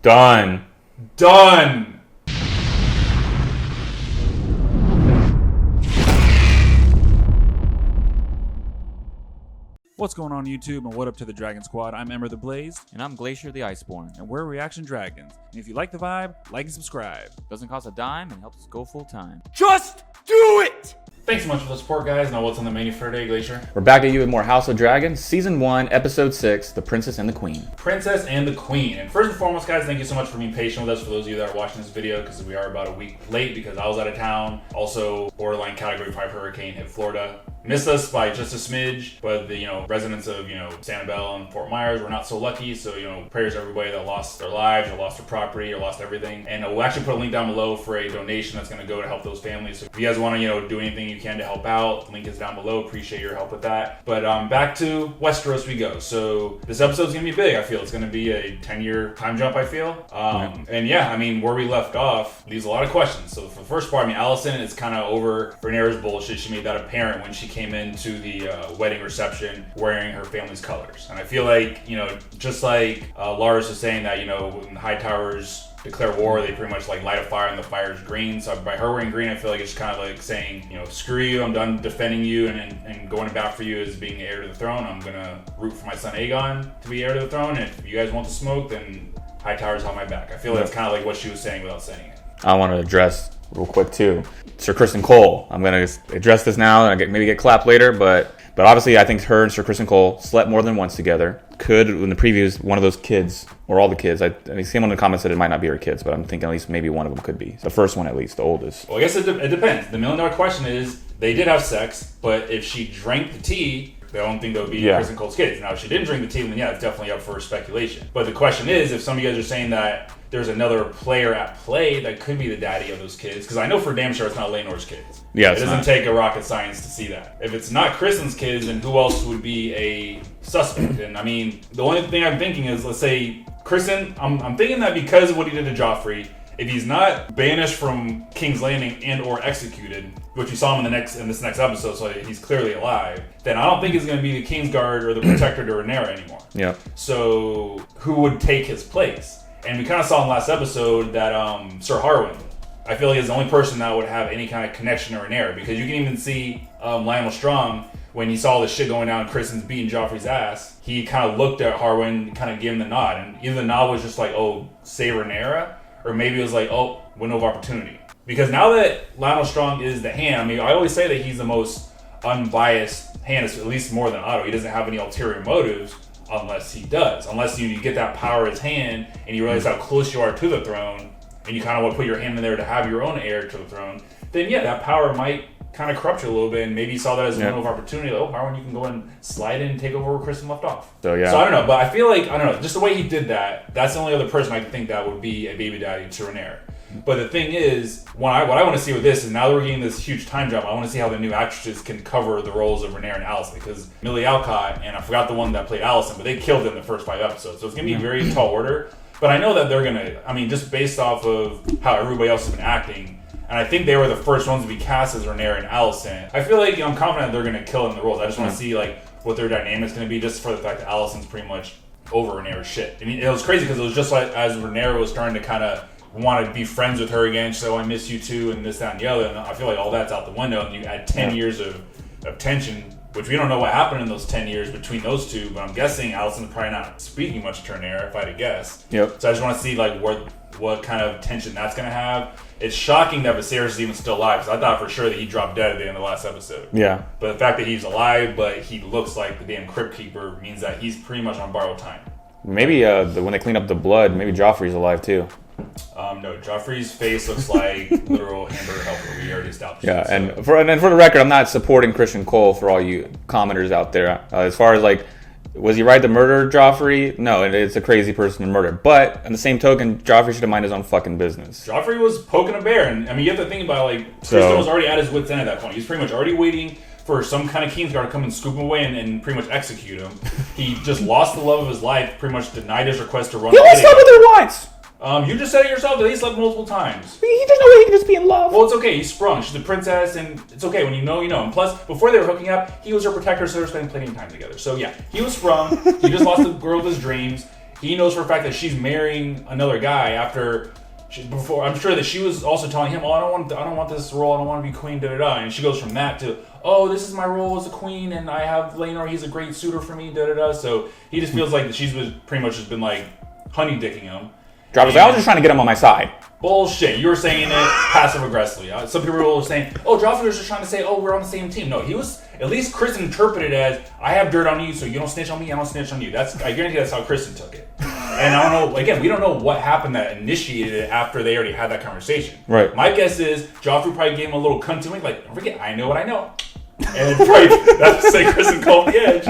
Done. What's going on YouTube and what up to the Dragon Squad? I'm Ember the Blaze. And I'm Glacier the Iceborne. And we're Reaction Dragons. And if you like the vibe, like and subscribe. Doesn't cost a dime and helps us go full time. Just do it! Thanks so much for the support, guys. Now what's on the menu for today, Glacier? We're back at you with more House of Dragons, Season 1, Episode 6, The Princess and the Queen. Princess and the Queen. And first and foremost, guys, thank you so much for being patient with us, for those of you that are watching this video, because we are about a week late because I was out of town. Also, borderline Category 5 hurricane hit Florida. Missed us by just a smidge, but the residents of Sanibel and Fort Myers were not so lucky. So prayers to everybody that lost their lives or lost their property or lost everything. And we'll actually put a link down below for a donation that's going to go to help those families. So if you guys want to do anything you can to help out, the link is down below. Appreciate your help with that. But back to Westeros we go. So this episode's gonna be big. I feel it's gonna be a 10-year time jump. I feel. And yeah, I mean where we left off leaves a lot of questions. So for the first part, I mean Alicent is kind of over Rhaenyra's bullshit. She made that apparent when she came into the wedding reception wearing her family's colors. And I feel like just like Lars was saying that when the High Towers declare war, they pretty much like light a fire and the fire's green. So by her wearing green, I feel like it's kind of like saying, screw you, I'm done defending you and going to bat for you as being heir to the throne. I'm gonna root for my son Aegon to be heir to the throne. And if you guys want to smoke, then High Towers on my back. I feel like that's kind of like what she was saying without saying it. I want to address real quick too, Sir Criston Cole. I'm gonna address this now and maybe get clapped later, but obviously I think her and Sir Criston Cole slept more than once together. Could, in the previews, one of those kids, or all the kids, I see someone in the comments said it might not be her kids, but I'm thinking at least maybe one of them could be. The first one at least, the oldest. Well, I guess it depends. The $1 million question is, they did have sex, but if she drank the tea, I don't think that would be Criston Cole's kids. Now, if she didn't drink the tea, then yeah, it's definitely up for speculation. But the question is, if some of you guys are saying that there's another player at play that could be the daddy of those kids, because I know for damn sure it's not Laenor's kids. Yeah, it doesn't take a rocket science to see that. If it's not Criston's kids, then who else would be a suspect? And I mean, the only thing I'm thinking is, let's say Criston, I'm thinking that because of what he did to Joffrey, if he's not banished from King's Landing and or executed, which we saw him in this next episode, so he's clearly alive, then I don't think it's going to be the Kingsguard or the Protector to Rhaenyra anymore. Yeah. So who would take his place? And we kind of saw in the last episode that Sir Harwin, I feel like is the only person that would have any kind of connection to Rhaenyra, because you can even see Lionel Strong, when he saw this shit going down and Criston's beating Joffrey's ass, he kind of looked at Harwin, kind of gave him the nod, and either the nod was just like, oh, say Rhaenyra, or maybe it was like, oh, window of opportunity. Because now that Lionel Strong is the hand, I mean, I always say that he's the most unbiased hand, at least more than Otto. He doesn't have any ulterior motives unless he does. Unless you get that power in his hand and you realize how close you are to the throne and you kind of want to put your hand in there to have your own heir to the throne, then yeah, that power might kind of corrupt you a little bit, and maybe you saw that as a window of opportunity. Like, oh, Harwin, you can go and slide in and take over where Criston left off. So I don't know, but I feel like, I don't know, just the way he did that, that's the only other person I can think that would be a baby daddy to Rhaenyra. But the thing is, what I want to see with this is, now that we're getting this huge time jump, I want to see how the new actresses can cover the roles of Rhaenyra and Alicent, because Millie Alcott, and I forgot the one that played Alicent, but they killed it in the first 5 episodes, so it's going to be a very tall order. But I know that they're going to, I mean, just based off of how everybody else has been acting, and I think they were the first ones to be cast as Rhaenyra and Alicent, I feel like I'm confident they're going to kill in the roles. I just want to see what their dynamic's going to be, just for the fact that Alicent's pretty much over Rhaenyra's shit. I mean, it was crazy because it was just like as Rhaenyra was starting to kind of want to be friends with her again, so I miss you too, and this, that, and the other, and I feel like all that's out the window, and you add 10 years of tension, which we don't know what happened in those 10 years between those two, but I'm guessing Alicent's probably not speaking much to Rhaenyra, if I had to guess. Yep. So I just want to see what kind of tension that's going to have. It's shocking that Viserys is even still alive, because I thought for sure that he dropped dead at the end of the last episode. Yeah. But the fact that he's alive, but he looks like the damn Crypt Keeper, means that he's pretty much on borrowed time. Maybe when they clean up the blood, maybe Joffrey's alive too. No, Joffrey's face looks like literal hamburger helper. We already established. Yeah, and for the record, I'm not supporting Criston Cole for all you commenters out there. As far as was he right to murder Joffrey? No, it's a crazy person to murder. But on the same token, Joffrey should have minded his own fucking business. Joffrey was poking a bear, and I mean, you have to think about Criston was already at his wit's end at that point. He was pretty much already waiting for some kind of Kingsguard to come and scoop him away and pretty much execute him. He just lost the love of his life, pretty much denied his request to run. He only slept with her once! You just said it yourself that he slept multiple times. There's no way he can just be in love. Well, it's okay. He's sprung. She's a princess, and it's okay. When you know, you know. And plus, before they were hooking up, he was her protector, so they were spending plenty of time together. So yeah, he was sprung. He just lost the girl of his dreams. he knows for a fact that she's marrying another guy after. Before, I'm sure that she was also telling him, "Oh, I don't want this role. I don't want to be queen." Da da da. And she goes from that to, "Oh, this is my role as a queen, and I have Laenor. He's a great suitor for me." Da da da. So he just feels like that she's pretty much just been like honey dicking him. I was just trying to get him on my side. Bullshit. You were saying it passive aggressively. Some people were saying, "Oh, Joffrey was just trying to say, oh, we're on the same team." No, he was. At least Kristen interpreted it as, "I have dirt on you, so you don't snitch on me. I don't snitch on you." I guarantee that's how Kristen took it. And I don't know. Again, we don't know what happened that initiated it after they already had that conversation. Right. My guess is Joffrey probably gave him a little cunt to me, like, "Don't forget, I know what I know." And probably that's to say Kristen called the edge.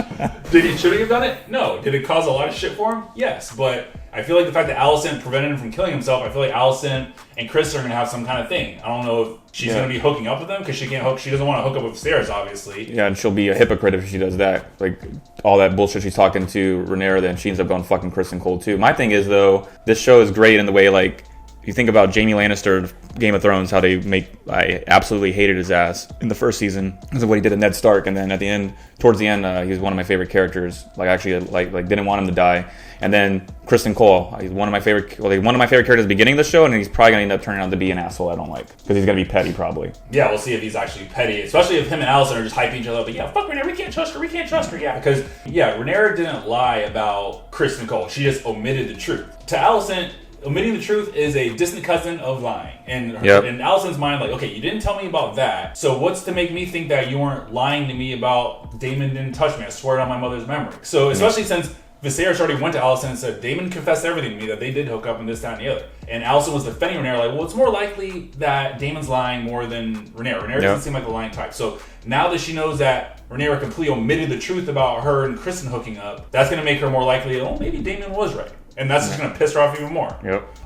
Should he have done it? No. Did it cause a lot of shit for him? Yes. But I feel like the fact that Alicent prevented him from killing himself, I feel like Alicent and Chris are going to have some kind of thing. I don't know if she's going to be hooking up with them because she doesn't want to hook up with Viserys, obviously. Yeah, and she'll be a hypocrite if she does that. Like, all that bullshit she's talking to Rhaenyra, then she ends up going fucking Kristen Cole too. My thing is, though, this show is great in the way, like, you think about Jaime Lannister, Game of Thrones, how I absolutely hated his ass in the first season because of what he did to Ned Stark, and then at the end, towards the end, he was one of my favorite characters. Like, actually, like didn't want him to die. And then Kristen Cole, he's one of my favorite characters at the beginning of the show, and he's probably gonna end up turning out to be an asshole I don't like because he's gonna be petty probably. Yeah, we'll see if he's actually petty, especially if him and Alicent are just hyping each other up. Like, yeah, fuck Rhaenyra, we can't trust her. Yeah, because Rhaenyra didn't lie about Kristen Cole. She just omitted the truth. To Alicent, omitting the truth is a distant cousin of lying. And in Alicent's mind, like, okay, you didn't tell me about that, so what's to make me think that you weren't lying to me about Daemon didn't touch me? I swear it on my mother's memory. So especially since Viserys already went to Alicent and said, Daemon confessed everything to me, that they did hook up and this, that, and the other. And Alicent was defending Rhaenyra, like, well, it's more likely that Daemon's lying more than Rhaenyra. Rhaenyra doesn't seem like the lying type. So now that she knows that Rhaenyra completely omitted the truth about her and Kristen hooking up, that's going to make her more likely, oh, maybe Daemon was right. And that's just going to piss her off even more.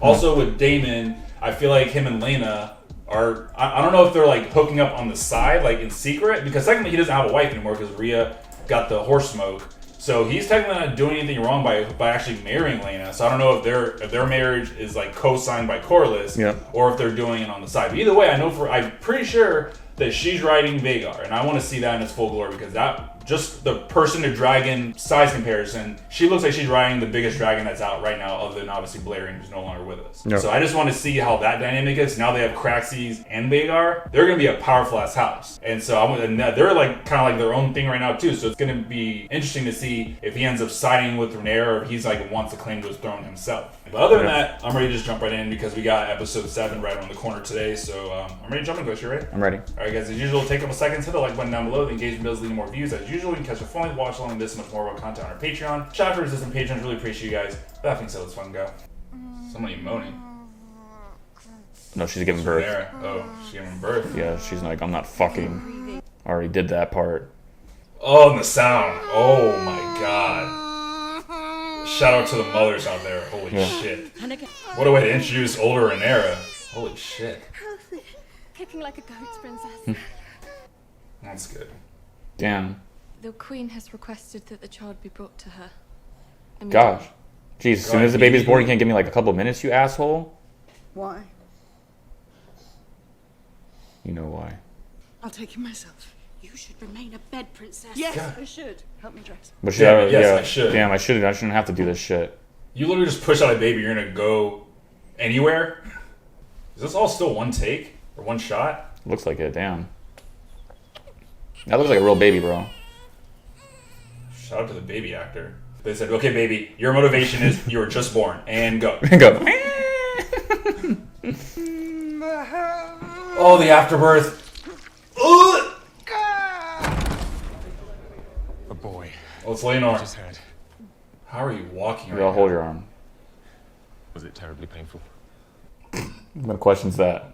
Also with Daemon, I feel like him and Laena are, I don't know if they're like hooking up on the side, like in secret, because technically he doesn't have a wife anymore because Rhea got the horse smoke. So he's technically not doing anything wrong by actually marrying Laena. So I don't know if their marriage is like co-signed by Corlys, or if they're doing it on the side. But either way, I'm pretty sure that she's riding Vhagar, and I want to see that in its full glory because that, just the person to dragon size comparison, she looks like she's riding the biggest dragon that's out right now, other than obviously Balerion, who's no longer with us. So I just want to see how that dynamic is. Now they have Craxes and Vhagar. They're going to be a powerful ass house, and so they're like kind of like their own thing right now too. So it's going to be interesting to see if he ends up siding with Rhaenyra or if he's like wants to claim to his throne himself. But other than that, I'm ready to just jump right in because we got episode 7 right around the corner today. So I'm ready to jump in, Ghost. You ready? I'm ready. All right, guys. As usual, take a couple seconds, hit the like button down below. The engagement builds leading more views. As usual, you can catch a full length watch along with this and much more of our content on our Patreon. Shout out to resistant patrons. Really appreciate you guys. That being said, let's fucking go. Somebody moaning. No, she's giving birth. Oh, she's giving birth. Yeah, she's like, I'm not fucking. I already did that part. Oh, and the sound. Oh my god. Shout out to the mothers out there. Holy shit. What a way to introduce older Rhaenyra. Holy shit. Kicking like a goat's princess. That's good. Damn. The queen has requested that the child be brought to her. Gosh. Jeez, as soon as the baby's born, you can't give me like a couple minutes, you asshole? Why? You know why. I'll take you myself. You should remain a bed princess. Yes, I should. Help me dress. But I should. Damn, I shouldn't have to do this shit. You literally just push out a baby, you're gonna go anywhere? Is this all still one take? Or one shot? Looks like it, damn. That looks like a real baby, bro. Shout out to the baby actor. They said, okay, baby, your motivation is you were just born. And go. Go. Oh, the afterbirth. Ugh! A boy. Oh, it's Laenor. Just heard. How are you walking right I'll now? hold your arm. Was it terribly painful? What question's that?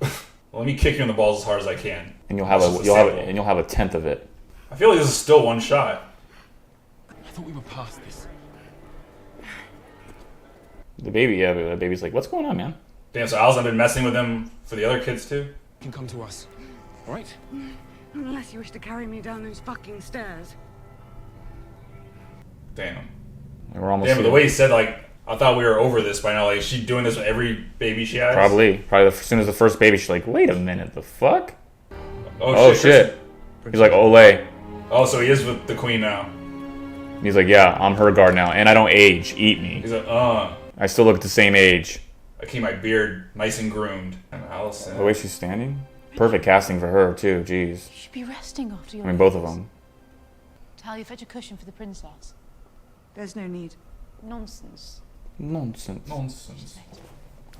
Well, let me kick you in the balls as hard as I can. And you'll have a tenth of it. I feel like this is still one shot. I thought we were past this. The baby, but the baby's like, what's going on, man? Damn, so Al's been messing with him for the other kids too? You can come to us. All right? Unless you wish to carry me down those fucking stairs. Damn. We're almost Damn, but the way he said, like, I thought we were over this by now. Like, is she doing this with every baby she has? Probably as soon as the first baby, she's like, wait a minute, the fuck? Oh shit. He's like, Olay. Oh, so he is with the queen now. He's like, yeah, I'm her guard now, and I don't age. Eat me. He's like, I still look the same age. I keep my beard nice and groomed. And Allison. The way she's standing? Perfect casting for her, too. Jeez. You should be resting after your I mean, both of them. Tell you fetch a cushion for the princess. There's no need. Nonsense. Nonsense. Nonsense.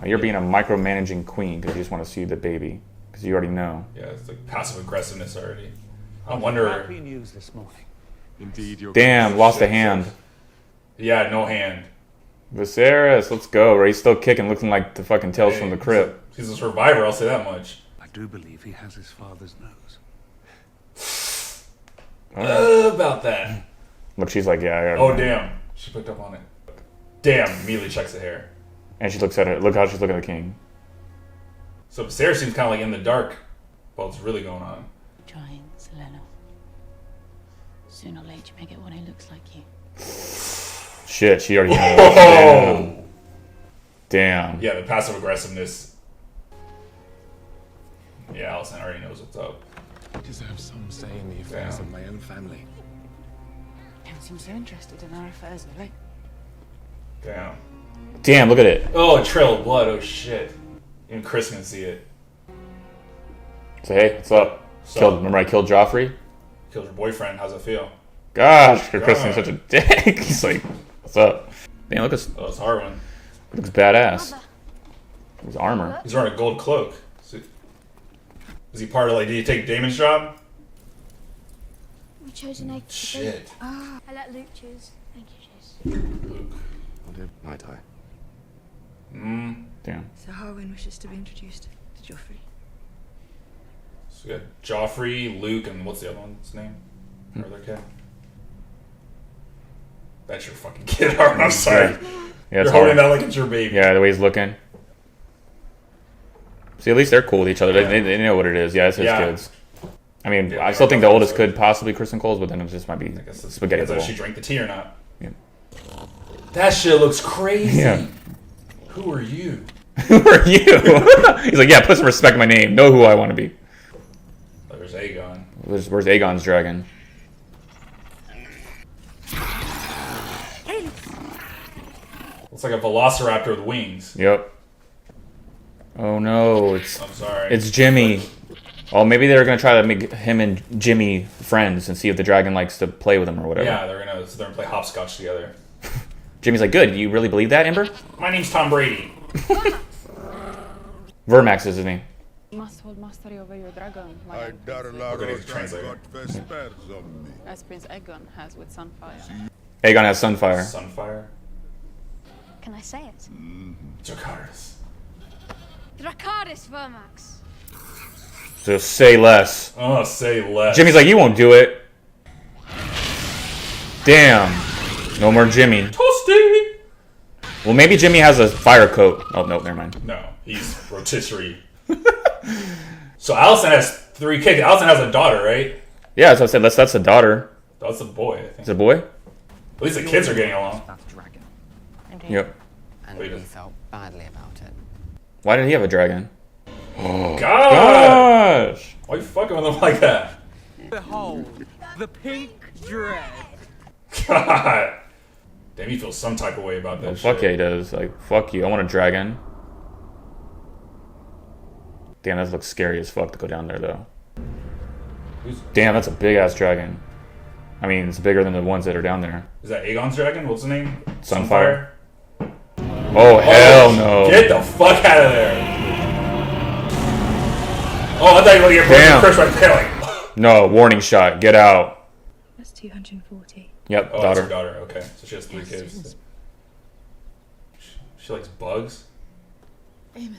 Oh, you're being a micromanaging queen because you just want to see the baby. Because you already know. Yeah, it's like passive aggressiveness already. I wonder. Happy news this morning. Indeed, you're Damn, lost a hand. Yeah, no hand. Viserys, let's go. Right? He's still kicking, looking like the fucking Tales from the Crypt. He's a survivor, I'll say that much. I do believe he has his father's nose. About that. Look, she's like, yeah, I got Oh, it. damn. She picked up on it. Damn, immediately checks the hair. And she looks at it. Look how she's looking at the king. So Viserys seems kind of like in the dark about what's really going on. Trying, Selena. Sooner or later, you may get one who looks like you. Shit, she already knows. Oh! Damn. Yeah, the passive aggressiveness. Yeah, Allison already knows what's up. I deserve some say in the affairs of my own family. Don't seem so interested in our affairs, really. Damn. Damn, look at it. Oh, a trail of blood. Oh, shit. Even Chris can see it. Say, hey, what's up? Remember I killed Joffrey? Killed your boyfriend. How's it feel? Gosh, Kristen's such a dick. He's like, what's up? Damn, look at Oh, it's Harwin. looks badass. His armor. He's wearing a gold cloak. Is he part of, like, did he take Damon's job? We chose an egg. Shit. I let Luke choose. Thank you, Chase. Luke. Might I? Damn. So Harwin wishes to be introduced to Joffrey. So we got Joffrey, Luke, and what's the other one's name? Or other kid? That's your fucking kid, Harwin. I'm sorry. Yeah, You're it's holding hard. that like it's your baby. Yeah, the way he's looking. See, at least they're cool with each other. They know what it is. Yeah, it's his kids. I mean, Yeah, I still think the oldest so. could possibly Kristen Cole's, but then it just might be I guess it's spaghetti depends bowl. if she drank the tea or not. Yeah. That shit looks crazy. Yeah. Who are you? Who are you? He's like, yeah, put some respect in my name. Know who I want to be. Oh, there's Aegon. Where's Aegon's dragon? Looks like a velociraptor with wings. Yep. Oh no, I'm sorry. it's Jimmy. Oh, maybe they're gonna try to make him and Jimmy friends and see if the dragon likes to play with him or whatever. Yeah, they're gonna play hopscotch together. Jimmy's like, good. You really believe that, Ember? My name's Tom Brady. Vermax is his name. You must hold mastery over your dragon, We're gonna translate it. as Prince Aegon has with Sunfire. Aegon has Sunfire. Sunfire. Can I say it? Dracarys. Dracarys Vermax. Just say less. Oh, say less. Jimmy's like, you won't do it. Damn. No more Jimmy. Toasty. Well, maybe Jimmy has a fire coat. Oh, no, never mind. No, he's rotisserie. So Allison has 3 kids. Allison has a daughter, right? Yeah, as I said, that's a daughter. That's a boy, I think. Is it a boy? At least the kids are getting along. dragon. Yep. And Wait, we felt badly about it. Why did he have a dragon? God! Gosh! Why are you fucking with him like that? Behold, the pink dread. God! Damn, he feels some type of way about that Oh, shit. fuck yeah, he does. Like, fuck you. I want a dragon. Damn, that looks scary as fuck to go down there, though. Damn, that's a big-ass dragon. I mean, it's bigger than the ones that are down there. Is that Aegon's dragon? What's his name? Sunfire. Oh, hell no. Get the fuck out of there. Oh, I thought you were going to get Damn. Chris right there. Like, No, warning shot. Get out. That's 240. Yep, oh, that's her daughter. daughter. Okay, so she has 3 kids. She likes bugs? Aemond.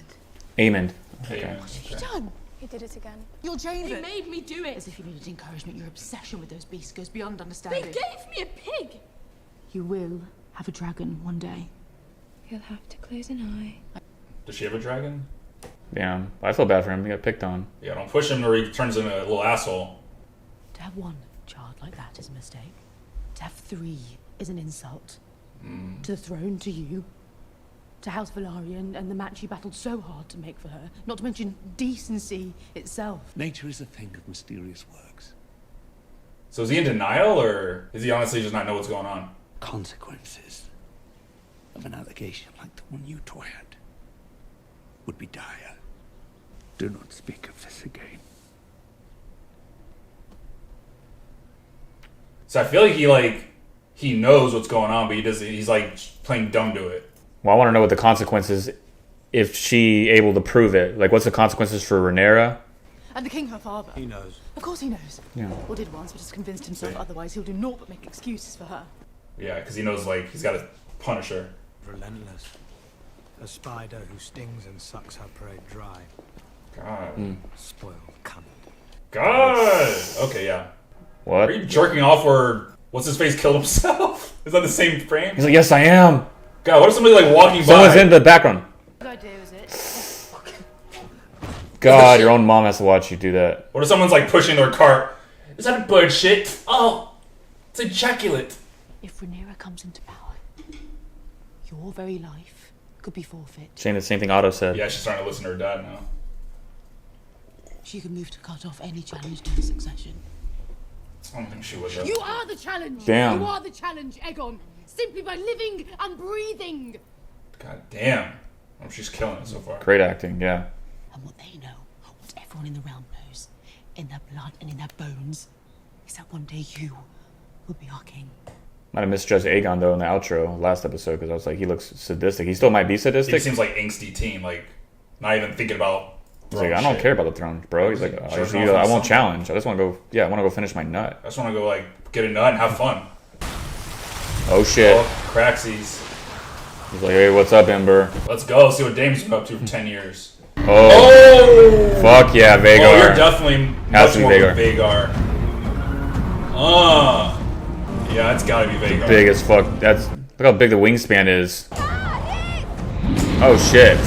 Aemond. Okay. Okay. What have you done? He did it again. You're Jane. They made me do it. As if you needed encouragement, your obsession with those beasts goes beyond They understanding. gave me a pig. You will have a dragon one day. He'll have to close an eye. Does she have a dragon? Damn. I feel bad for him. He got picked on. Yeah, don't push him or he turns into a little asshole. To have one child like that is a mistake. To have 3 is an insult. To the throne, to you, to House Velaryon and the match you battled so hard to make for her, not to mention decency itself. Nature is a thing of mysterious works. So is he in denial, or is he honestly just not know what's going on? Consequences of an allegation like the one you toy at would be dire. Do not speak of this again. So I feel like he knows what's going on, but he's like playing dumb to it. Well, I want to know what the consequences, if she able to prove it. Like, what's the consequences for Rhaenyra? And the king, her father. He knows. Of course he knows. Yeah. Or did once, but has convinced himself otherwise he'll do naught but make excuses for her. Yeah, because he knows like he's got to punish her. Relentless. A spider who stings and sucks her prey dry. God. Spoiled cunt. God. Okay, yeah. What? Are you jerking off or what's his face killed himself? Is that the same frame? He's like, yes, I am. God, what if somebody like walking by? Someone's in the background. Good idea, is it? God, your own mom has to watch you do that. What if someone's like pushing their cart? Is that a bird shit? Oh, it's ejaculate. If Rhaenyra comes into power, your very life could be forfeit. Saying the same thing Otto said. Yeah, she's starting to listen to her dad now. She could move to cut off any challenge to her succession. I don't think she would though. You are the challenge! Damn. You are the challenge, Aegon! Simply by living and breathing! God damn. She's killing it so far. Great acting, yeah. And what they know, what everyone in the realm knows, in their blood and in their bones, is that one day you will be our king. Might have misjudged Aegon, though, in the outro last episode, because I was like, he looks sadistic. He still might be sadistic. He seems like angsty teen, like not even thinking about. He's like, I don't care about the throne, bro. He's like, I won't challenge. I just want to go. Yeah, I want to go finish my nut. I just want to go like get a nut and have fun. Oh shit! Oh, Craxies. He's like, hey, what's up, Ember? Let's go. See what Dame's been up to for 10 years. Oh! Fuck yeah, Vhagar. Oh, you're definitely Has much to be more Vhagar. Vhagar. Yeah, it's gotta be Vhagar. Big as fuck. That's look how big the wingspan is. Oh shit!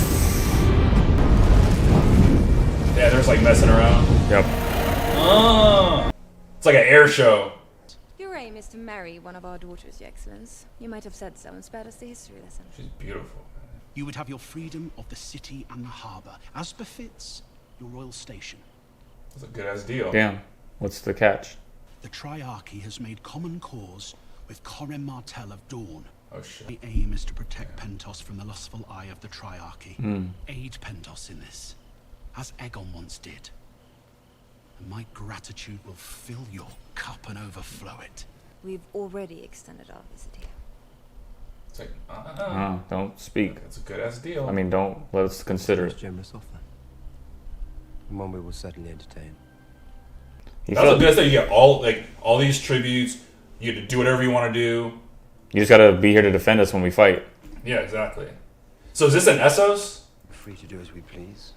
Yeah, there's like messing around. Yep. It's like an air show. Your aim is to marry one of our daughters, Your Excellence. You might have said so and spared us the history lesson. She's beautiful. You would have your freedom of the city and the harbour, as befits your royal station. That's a good-ass deal. Damn. What's the catch? The Triarchy has made common cause with Corem Martell of Dawn. Oh shit. The aim is to protect Pentos from the lustful eye of the Triarchy. Aid Pentos in this, as Aegon once did. And my gratitude will fill your cup and overflow it. We've already extended our visit here. It's like, don't speak. It's a good-ass deal. I mean, don't let us consider it. Generous offer, and one we will certainly entertain. That's a good thing. You get all these tributes. You get to do whatever you want to do. You just gotta be here to defend us when we fight. Yeah, exactly. So is this an Essos? We're free to do as we please,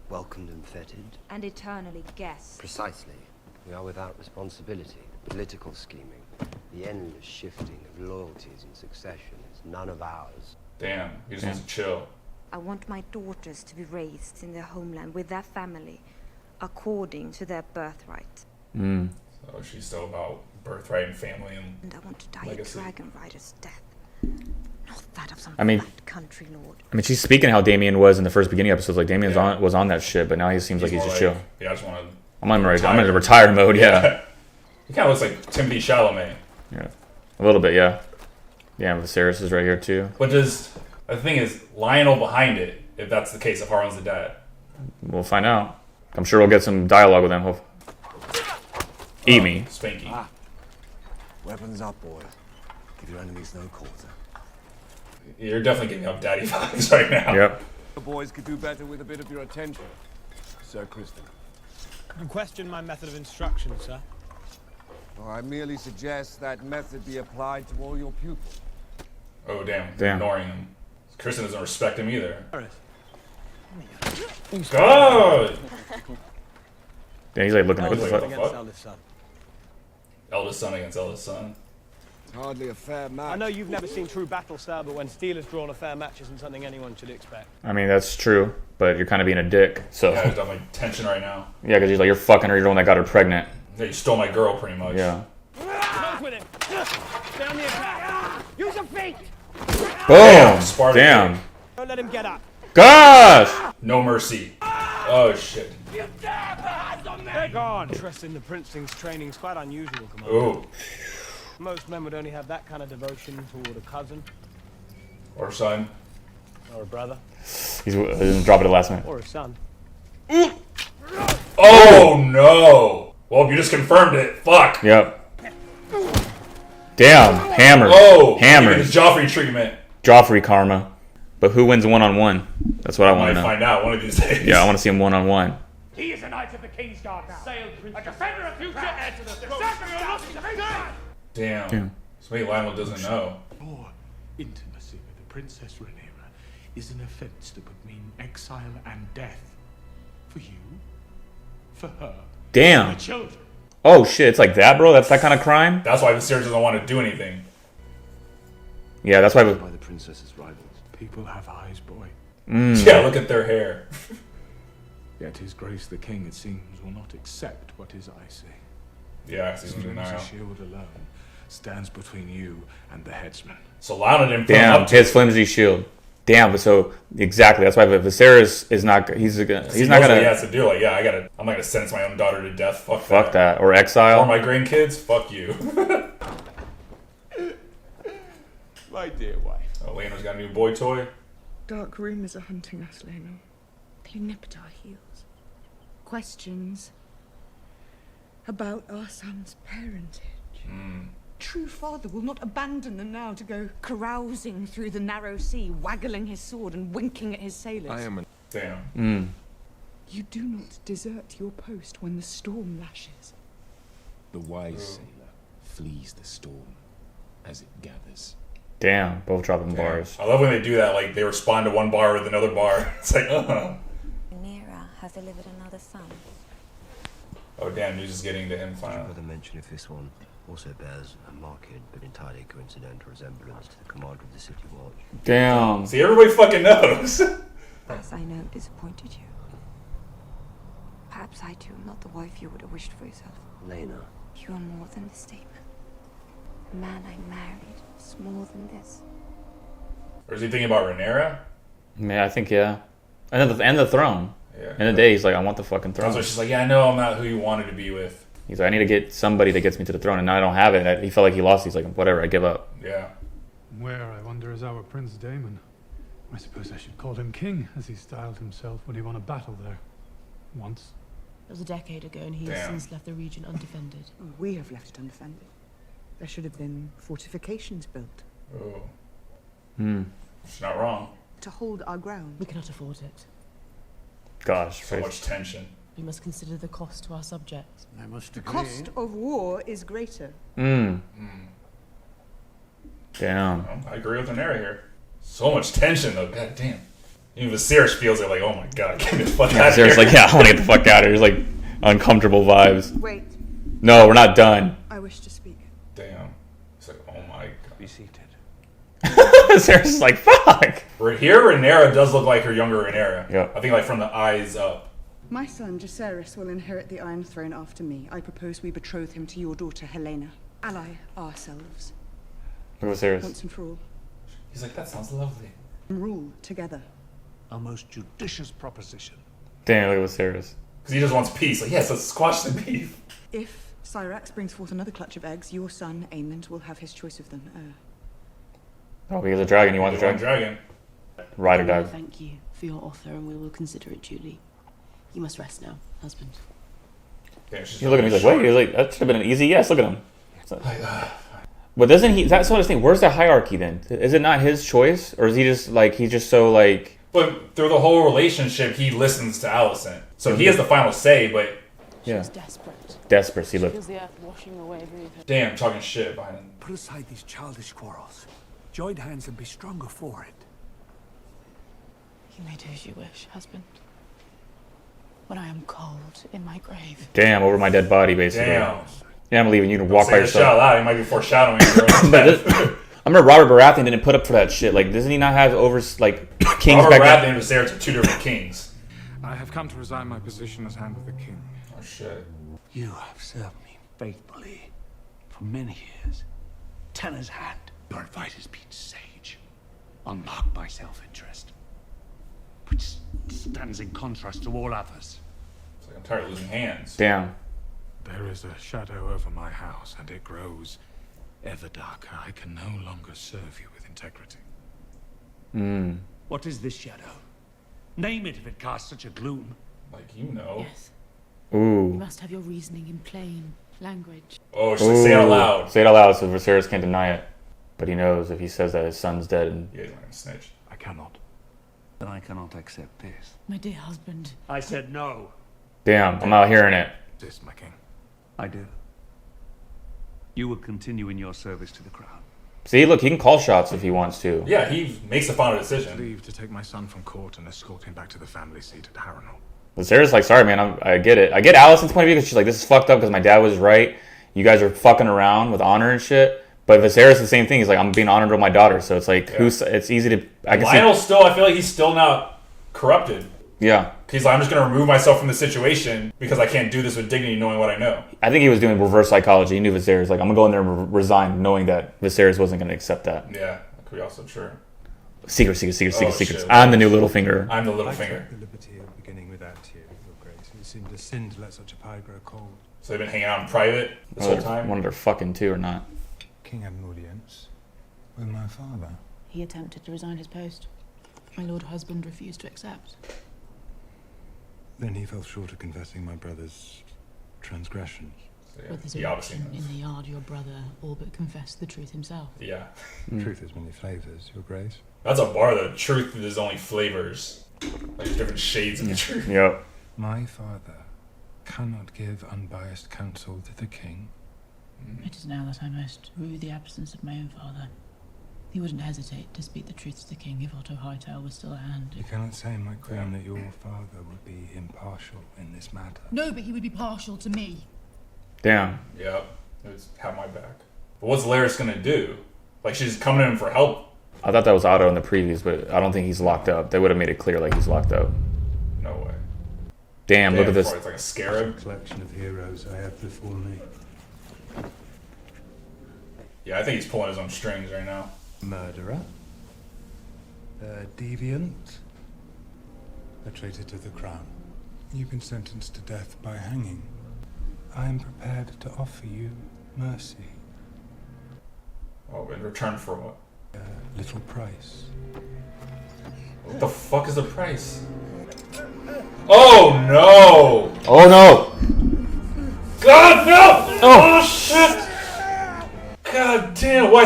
welcomed and feted. And eternally guessed. Precisely. We are without responsibility. Political scheming, the endless shifting of loyalties and succession is none of ours. Damn, he just wants to chill. I want my daughters to be raised in their homeland with their family, according to their birthright. So she's still about birthright and family and I want to die legacy. a dragon rider's death. Not that of some fat country lord. I mean, she's speaking how Damien was in the first beginning episodes. Like Damien was on that shit, but now he seems like he's just chill. Yeah, I just want to. I'm in retire mode. Yeah. He kind of looks like Timothy Chalamet. Yeah, a little bit. Yeah. Yeah, Viserys is right here too. But the thing is, Lionel behind it. If that's the case, if Harwin's the dad, We'll find out. I'm sure we'll get some dialogue with him. Eat me. Spanky. Weapons up, boys. Give your enemies no quarter. You're definitely getting up daddy vibes right now. Yep. The boys could do better with a bit of your attention, Sir Kristen. You question my method of instruction, sir. Well, I merely suggest that method be applied to all your pupils. Oh damn! Damn. Ignoring him. Kristen doesn't respect him either. God! God! Yeah, he's like looking like, what the fuck? Eldest son. Eldest son against eldest son. It's hardly a fair match. I know you've never seen true battle, sir, but when steel is drawn, a fair match isn't something anyone should expect. I mean, that's true, but you're kind of being a dick. So Yeah, there's definitely tension right now. yeah, because he's like, you're fucking her. You're the one that got her pregnant. Yeah, you stole my girl, pretty much. Yeah. Close with him! Stay on the attack! Use your feet! Boom! Sparta Damn. Don't let him get up. Gosh! No mercy. Oh shit. you dare put hands on me! They're gone! Trusting the princeling's training is quite unusual, Commander. Ooh. Most men would only have that kind of devotion toward a cousin. Or son. Or a brother. He's gonna drop it at the last minute. Or a son. Oh no! Well, you just confirmed it. Fuck. Yep. Damn. Hammer. Oh! Hammer. It's Joffrey treatment. Joffrey karma. But who wins one-on-one? That's what I want to Might know. find out one of these days. Yeah, I want to see him one-on-one. He is a knight of the King's Guard now. A defender of future heir to the throne. Damn. Sweet Lionel doesn't know. More intimacy with the Princess Rhaenyra is an offense that would mean exile and death. For you, for her, Damn. for the children. Oh shit, it's like that, bro? That's that kind of crime? That's why Viserys doesn't want to do anything. Yeah, that's why. By the princess's rivals. People have eyes, boy. Yeah, look at their hair. Yet His Grace the King, it seems, will not accept what his eyes say. Yeah, he's in His denial. shield alone stands between you and the headsman. So Lionel didn't put him Damn, up to his it. flimsy shield. Damn, but so exactly. That's why Viserys is not. He's not He gonna. has to do like, yeah, I'm not gonna sentence my own daughter to death. Fuck that. Or exile. Or my grandkids. Fuck you. My dear wife. Oh, Leno's got a new boy toy. Dark rumours are hunting us, Leno. They nip at our heels. Questions about our son's parentage. True father will not abandon them now to go carousing through the narrow sea, waggling his sword and winking at his sailors. Damn. You do not desert your post when the storm lashes. The wise sailor flees the storm as it gathers. Damn, both dropping bars. I love when they do that. Like they respond to one bar with another bar. It's like, Rhaenyra has delivered another son. Oh damn, news is getting to him finally. Further mention if this one also bears a marked but entirely coincidental resemblance to the commander of the City Watch. Damn. See, everybody fucking knows. As I know, disappointed you. Perhaps I too am not the wife you would have wished for yourself. Lena. You are more than this statement. The man I married is more than this. Or is he thinking about Rhaenyra? Yeah, I think yeah. And the throne. Yeah. In the day, he's like, I want the fucking throne. That's why she's like, yeah, I know I'm not who you wanted to be with. He's like, I need to get somebody that gets me to the throne, and now I don't have it. He felt like he lost. He's like, whatever, I give up. Yeah. Where, I wonder, is our Prince Daemon? I suppose I should call him king, as he styled himself when he won a battle there. Once. It was a decade ago, and he has since left the region undefended. We have left it undefended. There should have been fortifications built. Oh. She's not wrong. To hold our ground. We cannot afford it. Gosh. So much tension. We must consider the cost to our subjects. I must The agree. cost of war is greater. Damn. Well, I agree with Rhaenyra here. So much tension though, god damn. Even Viserys feels it like, oh my god, get the fuck out of here. Viserys like, yeah, I want to get the fuck out of here. It's like uncomfortable vibes. Wait. No, we're not done. I wish to speak. Damn. It's like, oh my god. Be seated. Viserys is like, fuck. Right here, Rhaenyra does look like her younger Rhaenyra. Yeah. I think like from the eyes up. My son, Jacaerys, will inherit the Iron Throne after me. I propose we betroth him to your daughter, Helena. Ally ourselves. Look at Viserys. Once and for all. He's like, that sounds lovely. Rule together. A most judicious proposition. Damn, look at Viserys. Because he just wants peace. Like, yes, let's squash the beef. If Syrax brings forth another clutch of eggs, your son, Aemond, will have his choice of them. Oh, because a dragon. You want the dragon? Dragon. Ride or die. Thank you for your offer, and we will consider it duly. You must rest now, husband. Yeah, He's looking at me, he's like, wait, he's like, that should have been an easy yes. Look at him. But doesn't he? That's what I was thinking. Where's the hierarchy then? Is it not his choice, or is he just like he's just so like? But through the whole relationship, he listens to Alicent, so he has the final say. But Yeah. She's desperate. Desperate. See, She look. feels the earth washing away beneath her. damn, talking shit behind him. Put aside these childish quarrels. Join hands and be stronger for it. You may do as you wish, husband. When I am cold in my grave. Damn, over my dead body, basically. Damn. Yeah, I'm leaving you to Don't walk say by that shit out yourself. loud. He might be foreshadowing your own But death. I remember Robert Baratheon didn't put up for that shit. Like, doesn't he not have over like kings Robert back Baratheon then? and Viserys are two different kings. I have come to resign my position as Hand of the King. Oh shit. You have served me faithfully for many years. Tanner's hand. Your advice has been sage, unmarked by self-interest, which stands in contrast to all others. It's like I'm tired of losing hands. Damn. There is a shadow over my house, and it grows ever darker. I can no longer serve you with integrity. What is this shadow? Name it if it casts such a gloom. Like, you know. Yes. Ooh. You must have your reasoning in plain language. Oh, she's like, say it out loud. Say it out loud so Viserys can't deny it. But he knows if he says that his son's dead. And yeah, he's not gonna snitch. I cannot. Then I cannot accept this. My dear husband. I said no. damn, I'm not hearing it. This, my king. I do. You will continue in your service to the crown. See, look, he can call shots if he wants to. Yeah, he makes the final decision. Leave to take my son from court and escort him back to the family seat at Harrenhal. Viserys like, sorry, man, I get it. I get Alicent's point of view because she's like, this is fucked up because my dad was right. You guys are fucking around with honor and shit. But Viserys, the same thing. He's like, I'm being honored with my daughter. So it's like, it's easy to. I can Lionel's still, I feel like he's still not corrupted. Yeah. He's like, I'm just going to remove myself from the situation because I can't do this with dignity knowing what I know. I think he was doing reverse psychology. He knew Viserys. Like, I'm going to go in there and resign knowing that Viserys wasn't going to accept that. Yeah, that could be also true. Secrets. Shit. I'm the new Littlefinger. I'm the Littlefinger. I took the liberty of beginning without you, Your Grace. It seemed a sin to let such a pie grow cold. So they've been hanging out in private this whole time? I wonder if they're fucking too or not. King had an audience with my father. He attempted to resign his post. My lord husband refused to accept. Then he fell short of confessing my brother's transgressions. So, With his he obviously erection knows. in the yard, your brother all but confessed the truth himself. Yeah. Truth has many flavors, Your Grace. That's a bar. The truth is only flavors. Like there's different shades of the truth. Yep. My father cannot give unbiased counsel to the king. It is now that I most rue the absence of my own father. He wouldn't hesitate to speak the truth to the king if Otto Hightail was still at hand. You cannot say, my queen, that your father would be impartial in this matter. No, but he would be partial to me. Damn. Yep. It's have my back. But what's Larys gonna do? Like she's coming to him for help. I thought that was Otto in the previews, but I don't think he's locked up. They would have made it clear like he's locked up. No way. Damn, look at this. It's like a scarab. Collection of heroes I have before me. Yeah, I think he's pulling his own strings right now. Murderer. Deviant. A traitor to the crown. You've been sentenced to death by hanging. I am prepared to offer you mercy. Oh, in return for what? Little price. What the fuck is the price? Oh no! Oh no! God no! Oh shit! God damn! Why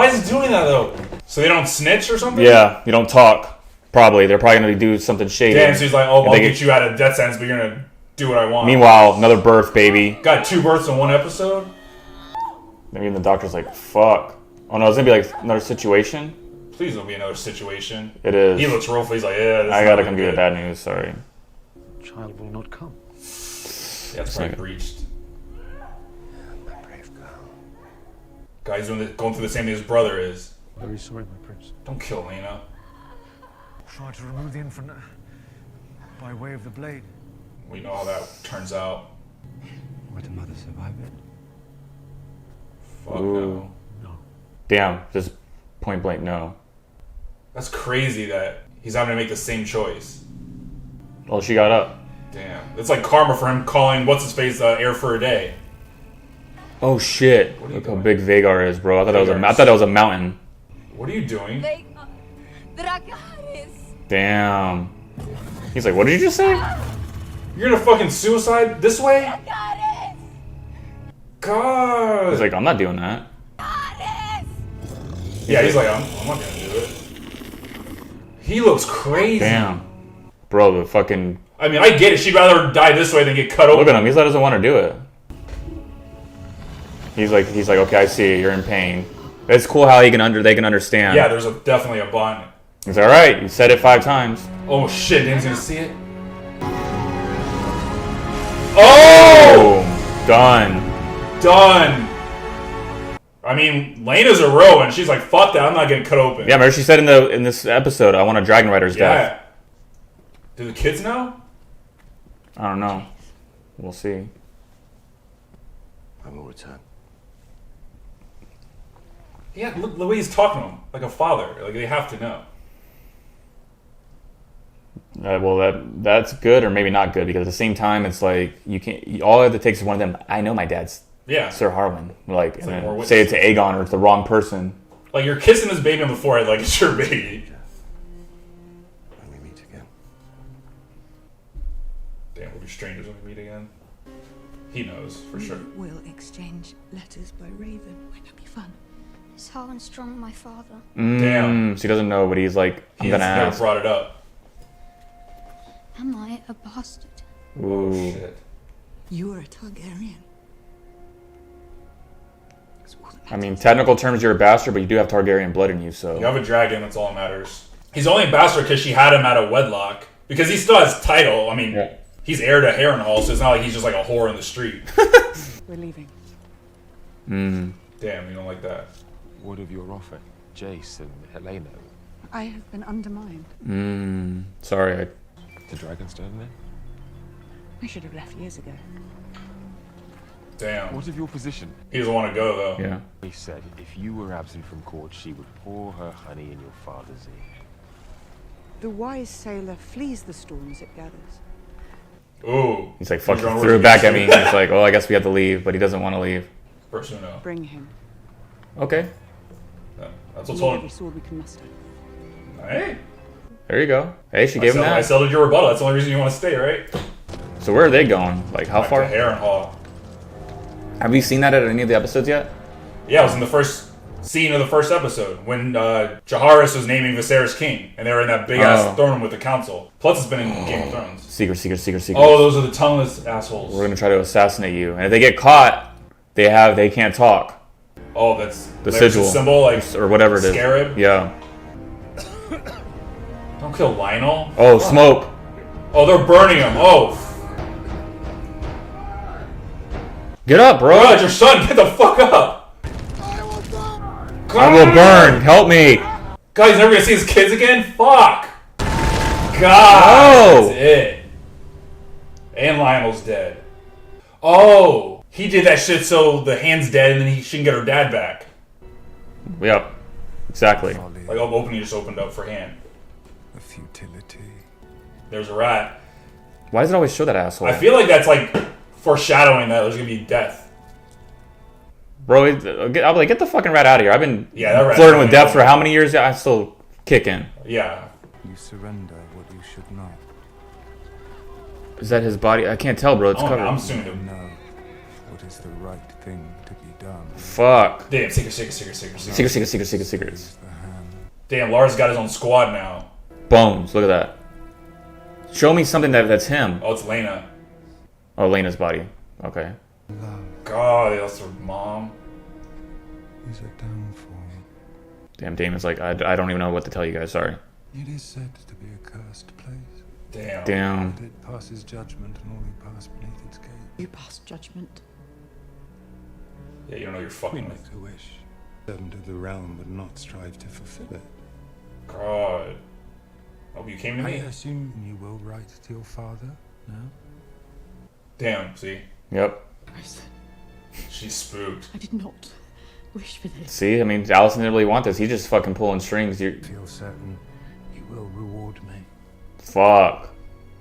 is he doing that though? So they don't snitch or something? Yeah, you don't talk. Probably. They're probably going to do something shady. Damn, so he's like, oh, I'll get you out of death sentence, but you're going to do what I want. Meanwhile, another birth, baby. Got 2 births in 1 episode? Maybe the doctor's like, fuck. Oh no, it's going to be like another situation? Please don't be another situation. It is. He looks real, he's like, yeah, this I is gotta not come good. give you the bad news, sorry. Child will not come. Yeah, it's probably breached. My brave girl. Guy's going through the same thing his brother is. Very sorry, my prince. Don't kill Lena. Try to remove the infant by way of the blade. We know how that turns out. Would the mother survive it? Fuck Ooh. no. Damn, just point blank no. That's crazy that he's having to make the same choice. Well, she got up. Damn. It's like karma for him calling what's-his-face air for a day. Oh shit. Look how big Vagar is, bro. I thought that was a mountain. What are you doing? Damn. He's like, what did you just say? You're gonna fucking suicide this way? God. He's like, I'm not doing that. Yeah, he's like, I'm not gonna do it. He looks crazy. Damn. Bro, the fucking... I mean, I get it. She'd rather die this way than get cut open. Look at him. He's like, doesn't want to do it. He's like, okay, I see it. You're in pain. It's cool how they can understand. Yeah, there's definitely a bond. He's all right. You said it 5 times. Oh shit, Dan's gonna see it. Oh! Boom. Done. Done. I mean, Lena's a row, and she's like, "Fuck that! I'm not getting cut open." Yeah, remember she said in this episode, "I want a Dragon Rider's death." Do the kids know? I don't know. We'll see. I will return. Yeah, look the way he's talking to him, like a father. Like they have to know. Well, that's good or maybe not good, because at the same time, it's like you can't. All it takes is one of them. I know my dad's Sir Harwin. Like, and then say it to Aegon or it's the wrong person. Like, you're kissing this baby on the forehead like it's your baby. When we meet again. Damn, we'll be strangers when we meet again. He knows, for sure. We'll exchange letters by Raven. Won't that be fun? Is Harwin Strong my father? Damn. She doesn't know, but he's like, I'm gonna never ask. brought it up. Am I a bastard? Ooh. Oh, shit. You are a Targaryen. I mean, technical terms, you're a bastard, but you do have Targaryen blood in you, so. You have a dragon, that's all that matters. He's only a bastard because she had him out of wedlock. Because he still has title. I mean, he's heir to Harrenhal, so it's not like he's just like a whore in the street. We're leaving. Mm. Damn, you don't like that. What of your offer, Jace and Helena? I have been undermined. Sorry. The Dragonstone then? I should have left years ago. Damn. What of your position? He doesn't want to go, though. Yeah. He said if you were absent from court, she would pour her honey in your father's ear. The wise sailor flees the storms it gathers. Ooh. He's like, fuck, threw it back at me. He's like, oh, I guess we have to leave, but he doesn't want to leave. Persona. Bring him. Okay. Yeah, that's what's Need told. every sword we can muster. Hey. There you go. Hey, she gave him that. I settled your rebuttal. That's the only reason you want to stay, right? So where are they going? Like, how Back far? to Harrenhal. Have you seen that at any of the episodes yet? Yeah, it was in the first scene of the first episode when Jaharis was naming Viserys king, and they were in that big ass throne room with the council. Plus, it's been in Game of Thrones. Secret. Oh, those are the tongueless assholes. We're gonna try to assassinate you, and if they get caught, they can't talk. Oh, that's the there's sigil a symbol, like or whatever it is. Scarab. Yeah. Don't kill Lionel. Oh, smoke. Oh, they're burning him. Oh. Get up, bro. Bro, it's your son. Get the fuck up. I will burn. Help me. God, he's never gonna see his kids again? Fuck. God. That's it. And Lionel's dead. Oh. He did that shit so the hand's dead and then she can get her dad back. Yep. Exactly. Like, opening just opened up for hand. The futility. There's a rat. Why does it always show that asshole? I feel like that's like foreshadowing that there's gonna be death. Bro, I'll be like, get the fucking rat out of here. I've been that flirting with death for how many years? I'm still kicking. Yeah. You surrender what you should not. Is that his body? I can't tell, bro. It's covered. I'm soon to know what is the right thing to be done. Fuck. Damn, secrets. Damn, Lars got his own squad now. Bones. Look at that. Show me something that's him. Oh, it's Lena. Oh, Lena's body. Okay. God, that's her mom. Is a downfall. Damn, Damon's like, I don't even know what to tell you guys. Sorry. It is said to be a cursed place. Damn. But it passes judgment and all who pass beneath its gate. You pass judgment. Yeah, you don't know you're fucking We with. make a wish. Servant of the realm would not strive to fulfill it. God. Oh, you came to I me? assume you will write to your father now? Damn, see? Yep. She's spooked. I did not wish for this. See, I mean, Allison didn't really want this. He's just fucking pulling strings. Feel certain you will reward me. Fuck.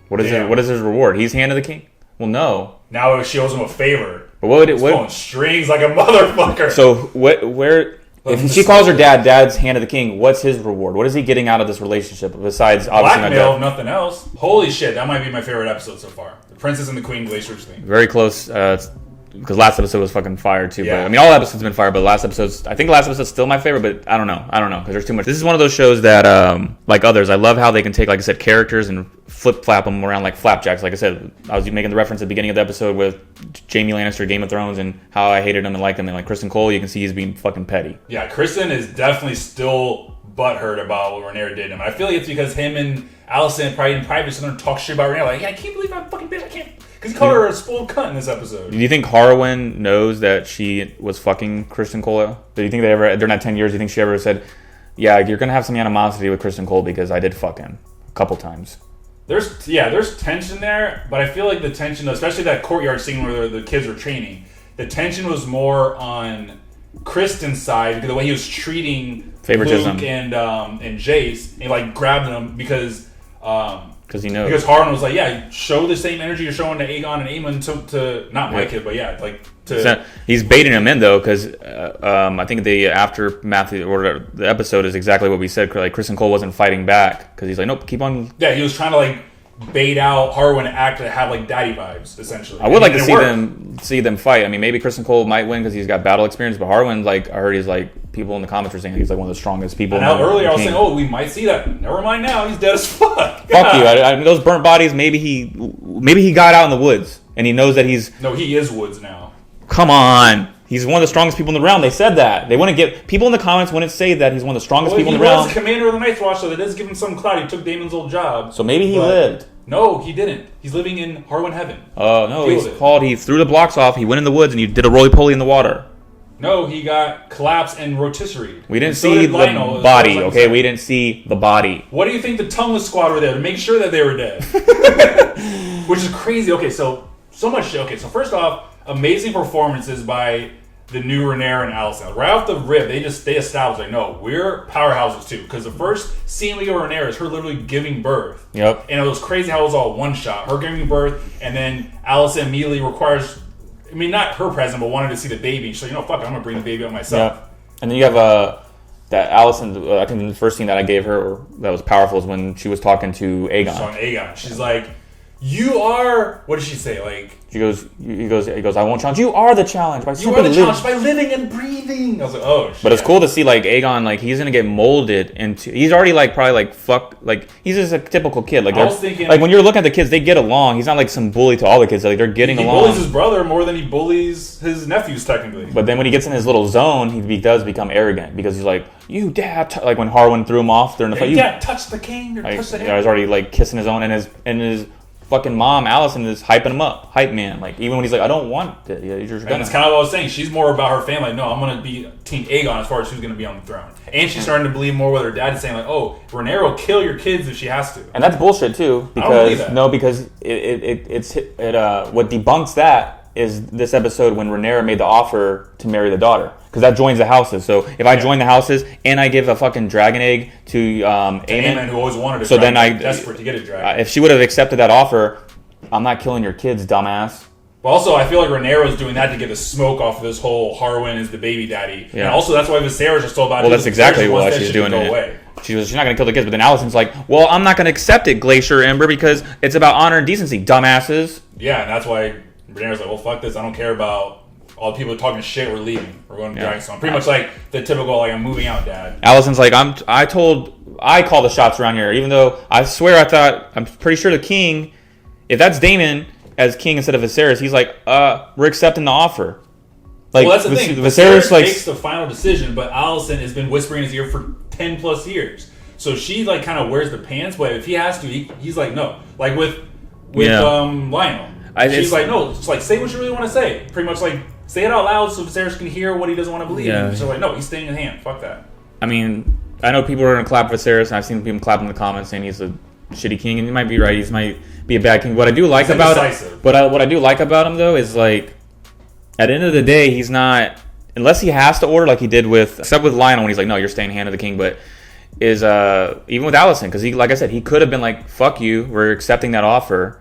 What is it? What is his reward? He's hand of the king? Well, no. Now she owes him a favor. But what would it? He's pulling strings like a motherfucker. So where? If she calls her dad's hand of the king, what's his reward? What is he getting out of this relationship besides obviously not Blackmail, death? nothing else. Holy shit, that might be my favorite episode so far. The Princess and the Queen Glacier's thing. Very close. Because last episode was fucking fire too. Yeah. But I mean, all episodes have been fire, but I think the last episode's still my favorite. But I don't know because there's too much. This is one of those shows that, like others, I love how they can take, like I said, characters and flip flap them around like flapjacks. Like I said, I was making the reference at the beginning of the episode with Jaime Lannister, Game of Thrones, and how I hated him and liked him. And like Kristen Cole, you can see he's being fucking petty. Yeah, Kristen is definitely still butthurt about what Rhaenyra did to him. I feel like it's because him and Allison probably in private sit there and talk shit about Rhaenyra. Like, yeah, I can't believe I'm fucking bitch. I can't. Because he called her a spoiled cunt in this episode. Do you think Harwin knows that she was fucking Kristen Cole? Do you think they ever, during that 10 years, do you think she ever said, yeah, you're going to have some animosity with Kristen Cole because I did fuck him a couple times? There's tension there, but I feel like the tension, especially that courtyard scene where the kids were training, the tension was more on Kristen's side because the way he was treating favoritism Luke and Jace, and like grabbing them because Because he knows. Because Harwin was like, yeah, show the same energy you're showing to Aegon and Aemon to not my kid, but yeah, like to. He's baiting him in though, because I think the aftermath or the episode is exactly what we said. Like Kristen Cole wasn't fighting back because he's like, nope, keep on. Yeah, he was trying to like bait out Harwin to act to have like daddy vibes, essentially. I would like to see them fight. I mean, maybe Kristen Cole might win because he's got battle experience, but Harwin, like I heard, he's like people in the comments are saying he's like one of the strongest people. And now earlier I was saying, oh, we might see that. Never mind now, he's dead as fuck. Fuck you! I mean, those burnt bodies. Maybe he got out in the woods and he knows that he's. No, he is Woods now. Come on. He's one of the strongest people in the realm. They said that. They wouldn't get people in the comments wouldn't say that he's one of the strongest people in the realm. He was commander of the Night's Watch, so that does give him some clout. He took Daemon's old job. So maybe he lived. No, he didn't. He's living in Harwin Heaven. Oh no, he threw the blocks off. He went in the woods and he did a roly-poly in the water. No, he got collapsed and rotisserie. We didn't see the body, okay? We didn't see the body. What do you think the Tongueless Squad were there to make sure that they were dead? Which is crazy. Okay, so much shit. Okay, so first off, amazing performances by the new Rhaenyra and Alicent. Right off the rip, they established like, no, we're powerhouses too. Because the first scene we get with Rhaenyra is her literally giving birth. Yep. And it was crazy how it was all one shot. Her giving birth, and then Alicent immediately requires, I mean, not her present, but wanted to see the baby. She's like, you know, fuck it, I'm going to bring the baby up myself. Yeah. And then you have that Alicent, I think the first scene that I gave her that was powerful is when she was talking to Aegon. She's like, you are, what did she say? Like, he goes, I won't challenge. You are the challenge. You are the challenge by living and breathing. I was like, oh shit. But it's cool to see like Aegon, like he's gonna get molded into. He's already like probably like fuck, like he's just a typical kid. Like I was thinking, like when you're looking at the kids, they get along. He's not like some bully to all the kids. Like they're getting along. He bullies his brother more than he bullies his nephews, technically. But then when he gets in his little zone, he does become arrogant because he's like, you dad, like when Harwin threw him off during the fight. You can't touch the king or touch the he's already like kissing his own and his fucking mom, Alicent, is hyping him up. Hype man. Like, even when he's like, I don't want it. Yeah, you're just and it's kind of what I was saying. She's more about her family. Like, no, I'm going to be Team Aegon as far as who's going to be on the throne. And she's starting to believe more with her dad is saying, like, oh, Rhaenyra will kill your kids if she has to. And that's bullshit, too. Because, I don't believe that. No, because what debunks that is this episode when Rhaenyra made the offer to marry the daughter. Because that joins the houses. So if I join the houses and I give a fucking dragon egg to Aemon, who always wanted a so dragon, then desperate to get a dragon. If she would have accepted that offer, I'm not killing your kids, dumbass. But also, I feel like Rhaenyra is doing that to get the smoke off of this whole Harwin is the baby daddy. Yeah. And also, that's why Viserys is still about it. Well, that's exactly why she's doing it. She's not going to kill the kids. But then Alicent's like, well, I'm not going to accept it, Glacier Ember, because it's about honor and decency, dumbasses. Yeah, and that's why Rhaenyra's like, well, fuck this. I don't care about all the people talking shit. We're leaving. We're going to Dragonstone. Pretty much like the typical, like, I'm moving out, dad. Alicent's like, I call the shots around here, even though I swear I'm pretty sure the king, if that's Daemon as king instead of Viserys, he's like, we're accepting the offer. Like, well, that's the thing. Viserys takes the final decision, but Alicent has been whispering in his ear for 10 plus years. So she like kind of wears the pants, but if he has to, he's like, no. Like with Lionel. She's like, no, it's like, say what you really want to say. Pretty much like, say it out loud so Viserys can hear what he doesn't want to believe. Yeah. So like, no, he's staying in hand. Fuck that. I mean, I know people are going to clap Viserys, and I've seen people clap in the comments saying he's a shitty king, and he might be right. He might be a bad king. What I do like about him, what I do like about him though is like, at the end of the day, he's not, unless he has to order like he did except with Lionel when he's like, no, you're staying hand of the king. But is even with Alicent, because he, like I said, he could have been like, fuck you, we're accepting that offer,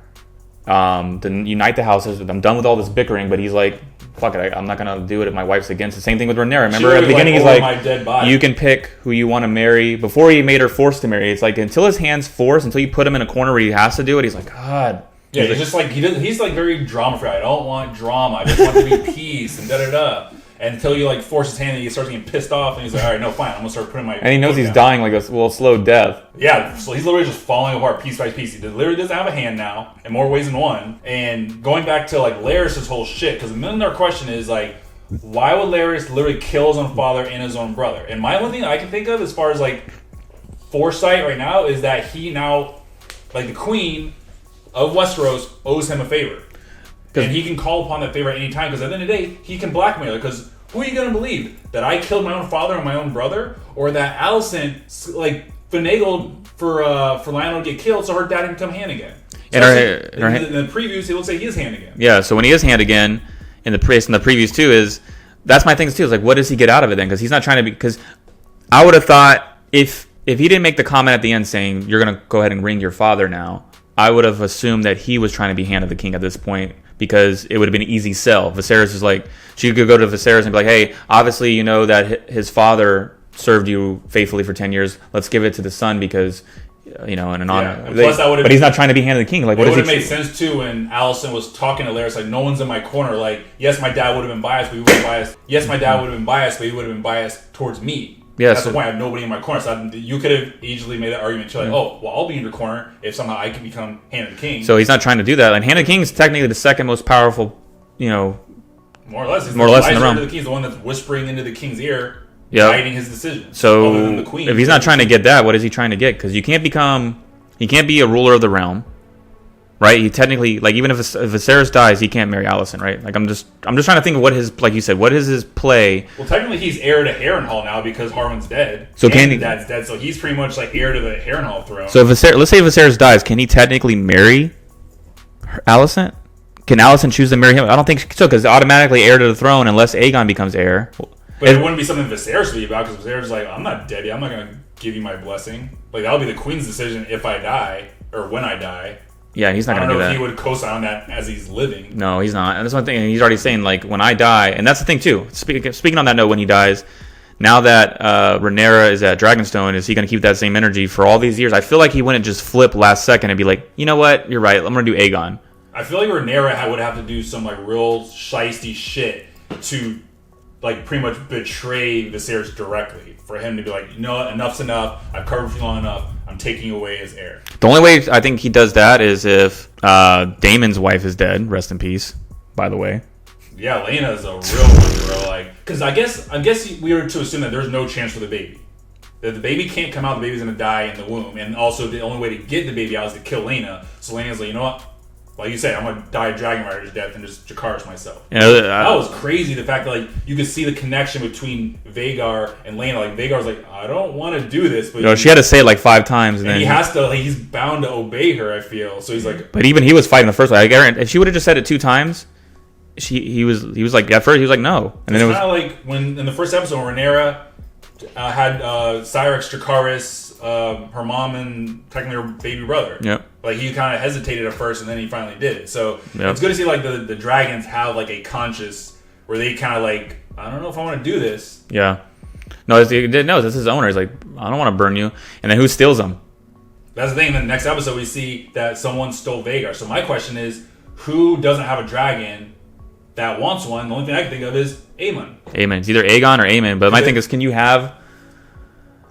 to unite the houses. I'm done with all this bickering. But he's like, fuck it, I'm not gonna do it if my wife's against it. Same thing with Rhaenyra. Remember at the beginning, he's like, you can pick who you want to marry. Before he made her forced to marry, it's like until his hand's forced, until you put him in a corner where he has to do it, he's like, God. Yeah, he's just like he's like very drama free. I don't want drama. I just want to be peace and da da da. And until you like force his hand, and he starts getting pissed off, and he's like, all right, no, fine, I'm gonna start putting my. And he knows he's dying like a slow death. Yeah, so he's literally just falling apart piece by piece. He literally doesn't have a hand now, in more ways than one. And going back to like Larys' whole shit, because the million-dollar question is like, why would Larys literally kill his own father and his own brother? And my only thing I can think of as far as like foresight right now is that he now, like the queen of Westeros, owes him a favor. And he can call upon that favor at any time, because at the end of the day, he can blackmail her. Because who are you going to believe? That I killed my own father and my own brother? Or that Alicent, like, finagled for Lionel to get killed so her dad can become hand again? So in the previews, it looks like he is hand again. Yeah, so when he is hand again, in the previews too, that's my thing too. Is like, what does he get out of it then? Because he's not trying to be... Because I would have thought if if he didn't make the comment at the end saying you're gonna go ahead and ring your father now, I would have assumed that he was trying to be Hand of the King at this point, because it would have been an easy sell. Viserys is like, she could go to Viserys and be like, hey, obviously you know that his father served you faithfully for 10 years. Let's give it to the son because, you know, in an honor. And plus that but he's not trying to be Hand of the King. Like, what it would have he made sense too when Alicent was talking to Larys, like, no one's in my corner. Like, yes, my dad would have been biased, but he would have biased. Yes, my dad would have been biased, but he would have been biased towards me. Yeah, that's the point. I have nobody in my corner. So you could have easily made that argument too, like, oh, well, I'll be in your corner if somehow I can become Hand of the King. So he's not trying to do that. And Hand of the King is technically the second most powerful, you know, more or less. He's more or less in the realm. The King is the one that's whispering into the King's ear, yep, guiding his decisions. So other than the Queen, if he's not trying to get that, what is he trying to get? Because he can't be a ruler of the realm, right? He technically, like, even if Viserys dies, he can't marry Alicent, right? Like, I'm just trying to think of what his, like you said, what is his play? Well, technically, he's heir to Harrenhal now because Harwin's dead. So and his dad's dead, so he's pretty much like heir to the Harrenhal throne. So if let's say Viserys dies, can he technically marry Alicent? Can Alicent choose to marry him? I don't think so, because automatically heir to the throne unless Aegon becomes heir. But it wouldn't be something Viserys would be about, because Viserys is like, I'm not dead yet. I'm not going to give you my blessing. Like, that'll be the Queen's decision if I die, or when I die. Yeah, he's not going to do that. I don't know if he would co-sign on that as he's living. No, he's not. And that's one thing. And he's already saying, like, when I die, and that's the thing too. Speaking on that note, when he dies, now that Rhaenyra is at Dragonstone, is he going to keep that same energy for all these years? I feel like he wouldn't just flip last second and be like, you know what, you're right, I'm going to do Aegon. I feel like Rhaenyra would have to do some like real shiesty shit to like pretty much betray Viserys directly for him to be like, you know what, enough's enough. I've covered for you long enough. I'm taking away his heir. The only way I think he does that is if Daemon's wife is dead. Rest in peace, by the way. Yeah, Lena is a real one, bro. Like, because I guess we were to assume that there's no chance for the baby. That the baby can't come out. The baby's gonna die in the womb, and also the only way to get the baby out is to kill Lena. So Lena's like, you know what? Like you said, I'm gonna die a dragon rider's death and just Jacaerys myself. Yeah, that was crazy. The fact that like you could see the connection between Vhagar and Lena. Like Vhagar's like, I don't want to do this, but no, she had to say it like 5 times, and then he has to. Like, he's bound to obey her. I feel so. He's like, but even he was fighting the first one. I guarantee if she would have just said it 2 times, he was like at first he was like no, and then it was kind of like when in the first episode when Rhaenyra had Syrax, Jacaerys, her mom, and technically her baby brother. Yep. Like he kind of hesitated at first, and then he finally did it. So it's good to see like the dragons have like a conscious where they kind of like, I don't know if I want to do this. Yeah. No, this is his owner. He's like, I don't want to burn you. And then who steals him? That's the thing. In the next episode, we see that someone stole Vhagar. So my question is, who doesn't have a dragon that wants one? The only thing I can think of is Aemon. Aemon. It's either Aegon or Aemon. But my thing is, can you have?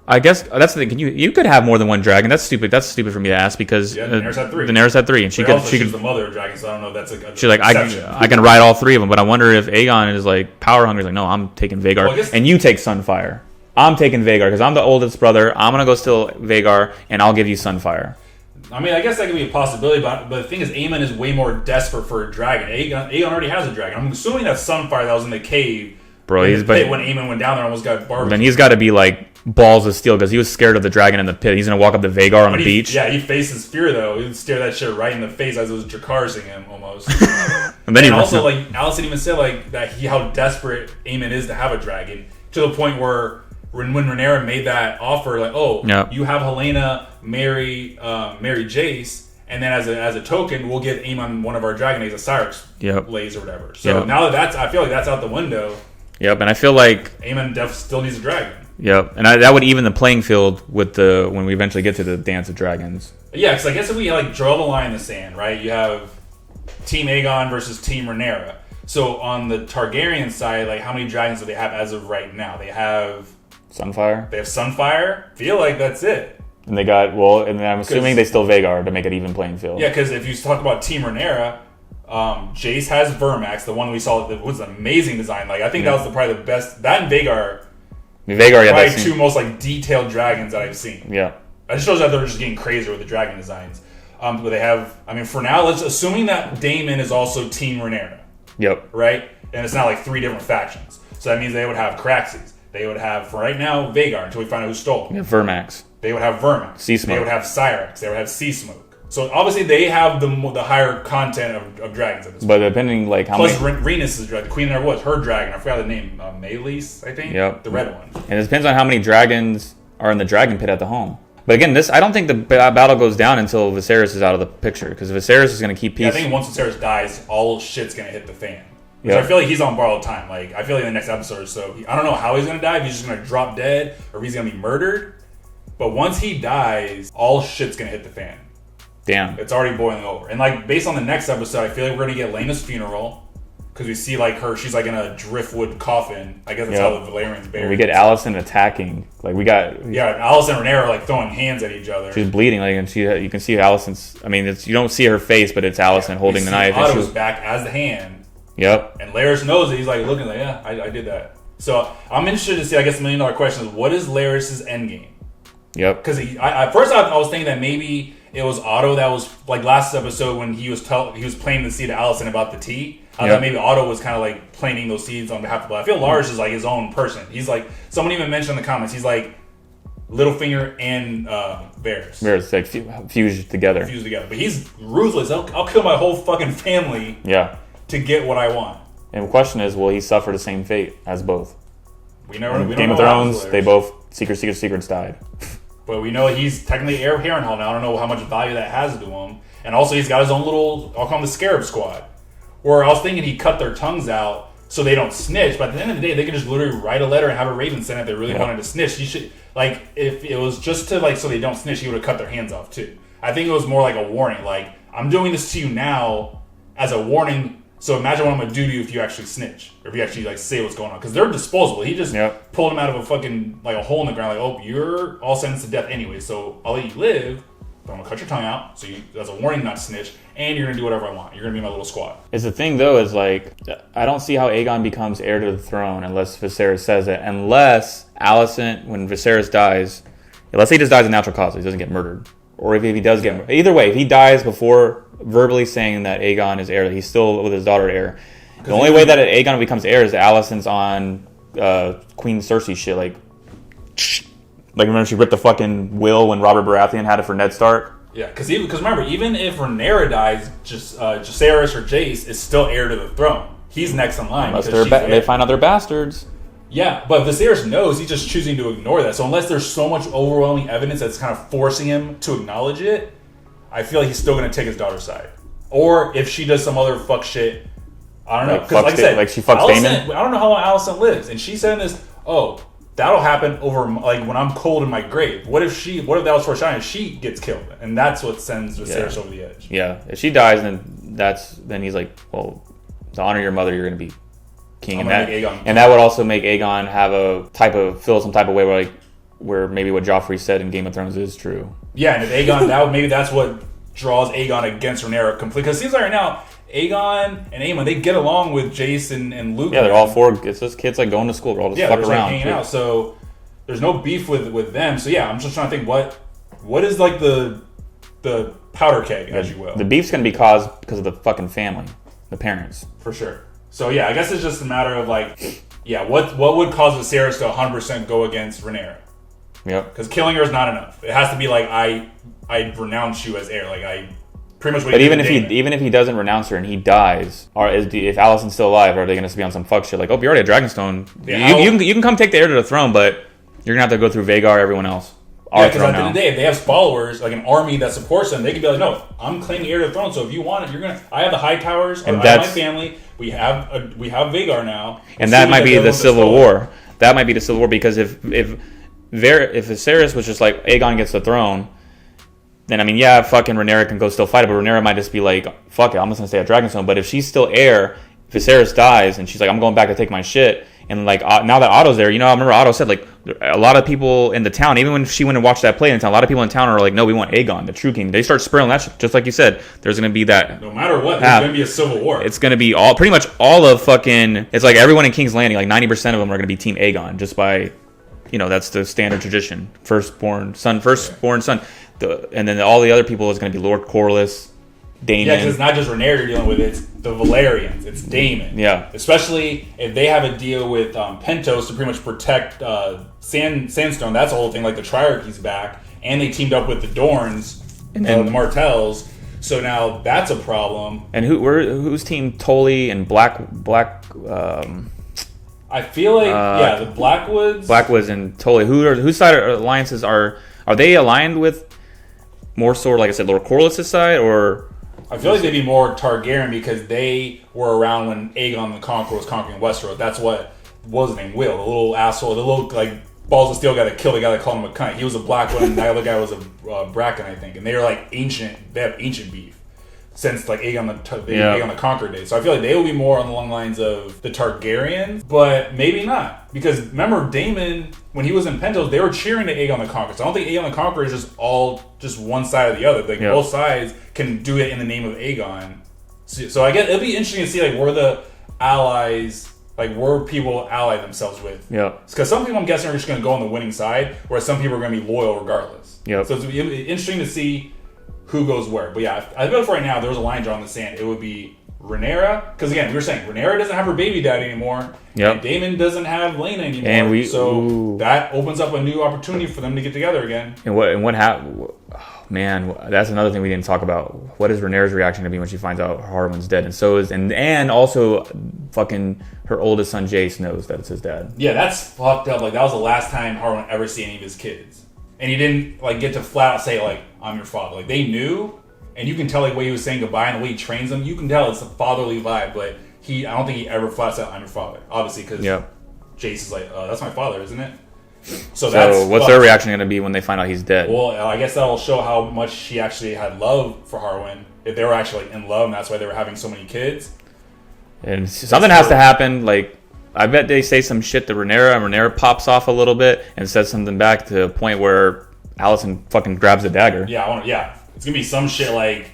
I guess that's the thing. Can you could have more than one dragon? That's stupid. That's stupid for me to ask because Daenerys had 3. Daenerys had 3, and she was could. the mother of dragons, so I don't know. If that's she's like I can ride all 3 of them, but I wonder if Aegon is like power hungry. He's like, no, I'm taking Vhagar, and you take Sunfire. I'm taking Vhagar because I'm the oldest brother. I'm gonna go steal Vhagar, and I'll give you Sunfire. I mean, I guess that could be a possibility, but the thing is, Aemon is way more desperate for a dragon. Aegon already has a dragon. I'm assuming that Sunfire that was in the cave, bro. When Aemon went down there, and almost got barbecued. Then he's got to be like balls of steel because he was scared of the dragon in the pit. He's gonna walk up to Vhagar on the beach. Yeah, he faces fear though. He would stare that shit right in the face as it was Jacaersing him almost. and then also, like Alicent even said, like that how desperate Aemon is to have a dragon to the point where when Rhaenyra made that offer, like, you have Helena marry Jace. And then as a token, we'll give Aemon one of our dragon eggs, a Syrax lays or whatever. So now that I feel like that's out the window. Yep, and I feel like Aemon still needs a dragon. Yep, and that would even the playing field with when we eventually get to the Dance of Dragons. Yeah, because I guess if we like draw the line in the sand, right? You have Team Aegon versus Team Rhaenyra. So on the Targaryen side, like how many dragons do they have as of right now? They have Sunfire. They have Sunfire. Feel like that's it. And they got and I'm assuming they still Vhagar to make it even playing field. Yeah, because if you talk about Team Rhaenyra, Jace has Vermax, the one we saw that was an amazing design. Like I think that was probably the best. That and Vhagar. Probably 2 most like detailed dragons that I've seen. Yeah, it just shows that they're just getting crazier with the dragon designs. But they have. I mean, for now, assuming that Daemon is also Team Rhaenyra. Yep. Right, and it's not like 3 different factions. So that means they would have Craxes. They would have for right now Vhagar until we find out who stole him. Yeah, Vermax. They would have Vermax. Sea Smoke. They would have Syrax. They would have Sea Smoke. So obviously they have the higher content of dragons at this point. But depending like how Plus many... Rhaenys is the queen there was her dragon. I forgot the name. Maelys, I think. Yep. The red one. And it depends on how many dragons are in the dragon pit at the home. But again, I don't think the battle goes down until Viserys is out of the picture, because Viserys is going to keep peace. Yeah, I think once Viserys dies, all shit's going to hit the fan. Because I feel like he's on borrowed time. Like, I feel like in the next episode or so, I don't know how he's going to die, if he's just going to drop dead, or if he's going to be murdered. But once he dies, all shit's going to hit the fan. Damn. It's already boiling over. And, like, based on the next episode, I feel like we're going to get Laena's funeral. Because we see, like, she's, like, in a driftwood coffin. I guess that's how the Valerians buried. We get Alicent attacking. Like, we got... Yeah, Alicent and Rhaenyra are, like, throwing hands at each other. She's bleeding. Like, and you can see Alicent's... I mean, you don't see her face, but it's Alicent holding the knife. Otto's back as the hand. Yep. And Larys knows it. He's, like, looking like, yeah, I did that. So, I'm interested to see, I guess, the $1 million question is, what is Larys' endgame? Yep. Because at first I was thinking that maybe it was Otto that was, like, last episode when he was planting the seed to Alicent about the tea. I thought maybe Otto was kind of like planting those seeds on behalf of. But I feel Lars is like his own person. He's like, someone even mentioned in the comments, he's like Littlefinger and Varys. Varys, like fused together. But he's ruthless. I'll kill my whole fucking family. Yeah. To get what I want. And the question is, will he suffer the same fate as both? We don't Game of Thrones, they both secrets died. But we know he's technically heir Harrenhal now. I don't know how much value that has to him. And also he's got his own little, I'll call him the Scarab Squad. Or I was thinking he cut their tongues out so they don't snitch. But at the end of the day, they can just literally write a letter and have a raven sent if they really wanted to snitch. He should, like, if it was just to, like, so they don't snitch, he would have cut their hands off too. I think it was more like a warning. Like, I'm doing this to you now as a warning. So imagine what I'm going to do to you if you actually snitch. Or if you actually, like, say what's going on. Because they're disposable. He just pulled him out of a fucking, like, a hole in the ground. Like, oh, you're all sentenced to death anyway. So I'll let you live. But I'm going to cut your tongue out. So that's a warning not to snitch. And you're going to do whatever I want. You're going to be my little squad. It's the thing, though, is, like, I don't see how Aegon becomes heir to the throne unless Viserys says it. Unless Alicent, when Viserys dies, let's say he just dies of natural causes. He doesn't get murdered. Or if he does get murdered. Either way, if he dies before verbally saying that Aegon is heir, he's still with his daughter heir. The only way that Aegon becomes heir is that Alicent's on Queen Cersei shit. Like remember she ripped the fucking will when Robert Baratheon had it for Ned Stark? Yeah, because remember, even if Rhaenyra dies, Jacaerys or Jace is still heir to the throne. He's next in line. Unless they find out they're bastards. Yeah, but Viserys knows. He's just choosing to ignore that. So unless there's so much overwhelming evidence that's kind of forcing him to acknowledge it, I feel like he's still going to take his daughter's side. Or if she does some other fuck shit, I don't know. Because like I said, like she fucks Daemon? I don't know how long Alicent lives. And she said in this, that'll happen over, like, when I'm cold in my grave. What if that was foreshadowing? She gets killed, and that's what sends Viserys over the edge. Yeah, if she dies, then he's like, well, to honor your mother, you're going to be king, and that would also make Aegon have feel some type of way where maybe what Joffrey said in Game of Thrones is true. Yeah, and if Aegon, maybe that's what draws Aegon against Rhaenyra completely. Because it seems like right now, Aegon and Aemon, they get along with Jace and Luke. Yeah, they're all four. It's just kids like going to school. We're all just fuck around, like hanging out. So there's no beef with them. So yeah, I'm just trying to think what is like the powder keg, as you will. The beef's gonna be caused because of the fucking family, the parents, for sure. So yeah, I guess it's just a matter of like, what would cause Viserys to 100% go against Rhaenyra? Yep. Because killing her is not enough. It has to be like I renounce you as heir. Like I. Pretty much. But even if he doesn't renounce her and he dies, if Alicent's still alive, are they going to be on some fuck shit like, oh, you already have Dragonstone? Yeah, you can come take the heir to the throne, but you're going to have to go through Vhagar, everyone else. Yeah, because at the end of the day, if they have followers, like an army that supports them, they can be like, no, I'm claiming heir to the throne. So if you want it, I have the High Towers. I have my family. We have Vhagar now. And that might be the Civil War. That might be the Civil War because if Viserys was just like Aegon gets the throne. Then, I mean, yeah, fucking Rhaenyra can go still fight it, but Rhaenyra might just be like, fuck it, I'm just going to stay at Dragonstone. But if she's still heir, Viserys dies, and she's like, I'm going back to take my shit, and like, now that Otto's there, I remember Otto said, like, a lot of people in the town, even when she went and watched that play in town, a lot of people in town are like, no, we want Aegon, the true king. They start spurring that shit, just like you said, there's going to be that. No matter what, there's going to be a civil war. It's going to be pretty much all of fucking, it's like everyone in King's Landing, like 90% of them are going to be Team Aegon, just by, that's the standard tradition. Firstborn son. And then all the other people is going to be Lord Corlys, Daemon. Yeah, because it's not just Rhaenyra you're dealing with; it's the Valerians, it's Daemon. Yeah, especially if they have a deal with Pentos to pretty much protect Sandstone. That's the whole thing. Like the Triarchy's back, and they teamed up with the Dorns and the Martells. So now that's a problem. And who's team Tully and Black? I feel like the Blackwoods and totally whose side are alliances are they aligned with more sort of, like I said, Lord Corlys' side, or I feel like they'd be more Targaryen because they were around when Aegon the Conqueror was conquering Westeros. That's what was his name, Will, the little asshole, the little like balls of steel guy that killed the guy that called him a cunt. He was a Blackwood and the other guy was a Bracken, I think, and they were like ancient. They have ancient beef since like Aegon the Conqueror days. So I feel like they will be more on the long lines of the Targaryens, but maybe not. Because remember Daemon, when he was in Pentos, they were cheering to Aegon the Conqueror. So I don't think Aegon the Conqueror is just one side or the other. Like both sides can do it in the name of Aegon. So I guess it'll be interesting to see like where the allies, like where people ally themselves with. Yeah. Because some people I'm guessing are just going to go on the winning side, whereas some people are going to be loyal regardless. Yeah. So it's going to be interesting to see who goes where. But yeah, I feel like right now, if there was a line drawn in the sand, it would be Rhaenyra. Because again, we were saying Rhaenyra doesn't have her baby daddy anymore. Yep. And Daemon doesn't have Lena anymore. So that opens up a new opportunity for them to get together again. And what happened? Oh, man, that's another thing we didn't talk about. What is Rhaenyra's reaction to be when she finds out Harwin's dead? And so is and also fucking her oldest son Jace knows that it's his dad. Yeah, that's fucked up. Like that was the last time Harwin ever see any of his kids. And he didn't like get to flat out say like, I'm your father. Like they knew, and you can tell like the way he was saying goodbye and the way he trains them. You can tell it's a fatherly vibe, but I don't think he ever flat out, I'm your father. Obviously, because Jace is like, that's my father, isn't it? So that's what's their reaction going to be when they find out he's dead? Well, I guess that'll show how much she actually had love for Harwin. If they were actually in love, and that's why they were having so many kids. And something has to happen. Like I bet they say some shit to Rhaenyra, and Rhaenyra pops off a little bit and says something back to a point where Alicent fucking grabs the dagger. Yeah, it's gonna be some shit like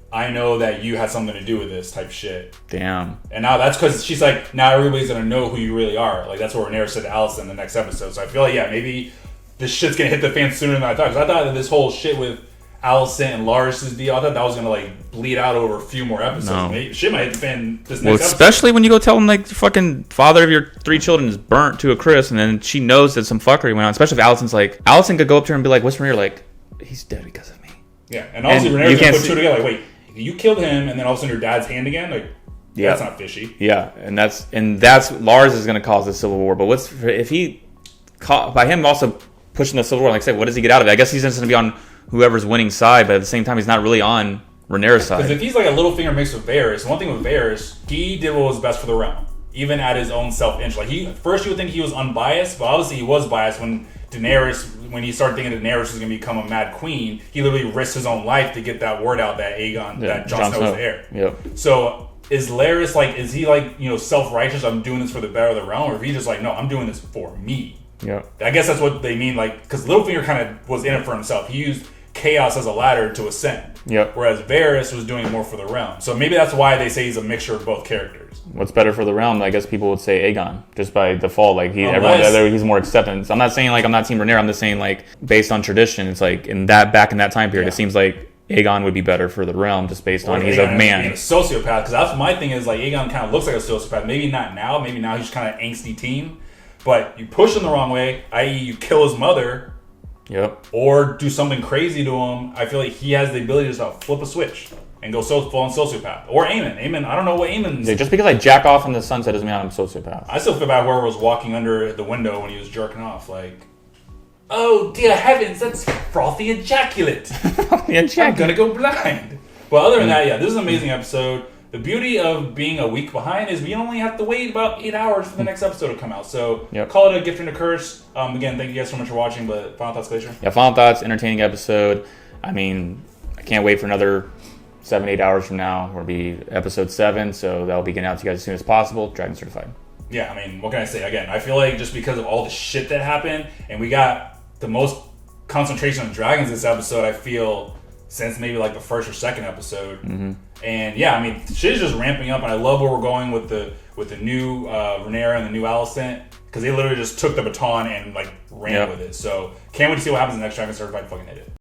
I know that you had something to do with this type shit. Damn. And now that's because she's like, now everybody's gonna know who you really are. Like that's what Rhaenyra said to Alicent in the next episode. So I feel like maybe this shit's gonna hit the fan sooner than I thought. Because I thought that this whole shit with Alicent and Lars's deal, I thought that was gonna like bleed out over a few more episodes. No. Maybe shit might hit the fan this next episode. Especially when you go tell them like the fucking father of your 3 children is burnt to a crisp, and then she knows that some fuckery went on. Especially if Alicent's like, Alicent could go up to her and be like, "What's Rhaenyra like? He's dead because of me." Yeah, and also Rhaenyra's gonna put two together. Like, wait, you killed him, and then all of a sudden your dad's hand again. Like, that's not fishy. Yeah, and that's Lars is gonna cause the civil war. But what's if he by him also pushing the civil war? Like I said, what does he get out of it? I guess he's just gonna be on whoever's winning side, but at the same time, he's not really on Rhaenyra's side. Because if he's like a little finger mixed with Varys, one thing with Varys, he did what was best for the realm, even at his own self-interest. Like first you would think he was unbiased, but obviously he was biased when he started thinking Daenerys was going to become a mad queen. He literally risked his own life to get that word out that that Jon Snow was the heir. Yep. So is Larys like, is he like, self-righteous? I'm doing this for the better of the realm, or if he's just like, no, I'm doing this for me. Yeah. I guess that's what they mean. Like, because Littlefinger kind of was in it for himself. He used chaos as a ladder to ascend. Yep. Whereas Varys was doing more for the realm. So maybe that's why they say he's a mixture of both characters. What's better for the realm? I guess people would say Aegon, just by default. Like he's more acceptance. I'm not saying like I'm not Team Rhaenyra. I'm just saying like based on tradition, it's like back in that time period, it seems like Aegon would be better for the realm just based on he's a man. Being a sociopath, because that's my thing is like Aegon kind of looks like a sociopath. Maybe not now. Maybe now he's kind of angsty teen. But you push him the wrong way, i.e. you kill his mother. Yep. Or do something crazy to him. I feel like he has the ability to just flip a switch and go full on sociopath. Or Aemon. I don't know what Aemon's... Yeah, just because I jack off in the sunset doesn't mean I'm a sociopath. I still feel bad whoever was walking under the window when he was jerking off. Like, oh dear heavens, that's frothy ejaculate. I'm gonna go blind. But other than that, this is an amazing episode. The beauty of being a week behind is we only have to wait about 8 hours for the next episode to come out. So call it a gift and a curse. Again, thank you guys so much for watching. But final thoughts, Glacier? Yeah, final thoughts. Entertaining episode. I mean, I can't wait for another 7-8 hours from now. We'll be episode 7, so that'll be getting out to you guys as soon as possible. Dragon certified. Yeah, I mean, what can I say? Again, I feel like just because of all the shit that happened, and we got the most concentration on dragons this episode, I feel, since maybe like the first or second episode. Mm-hmm. And yeah, I mean, shit is just ramping up, and I love where we're going with the new Rhaenyra and the new Alicent, because they literally just took the baton and like ran with it. So can't wait to see what happens in the next Dragon Certified. Fucking hit it.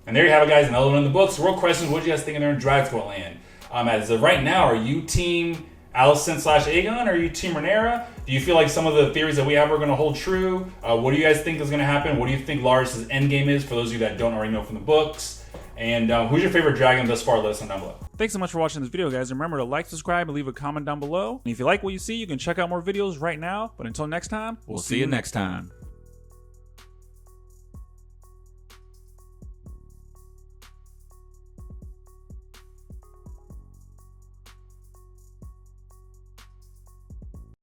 And there you have it, guys. Another one in the books. Real questions: what do you guys think of there in Dragsquad land? As of right now, are you team Alicent / Aegon, or are you team Rhaenyra? Do you feel like some of the theories that we have are going to hold true? What do you guys think is going to happen? What do you think Larys' endgame is, for those of you that don't already know from the books? And who's your favorite dragon thus far? Let us know down below. Thanks so much for watching this video, guys. Remember to like, subscribe, and leave a comment down below. And if you like what you see, you can check out more videos right now. But until next time, We'll see you next time.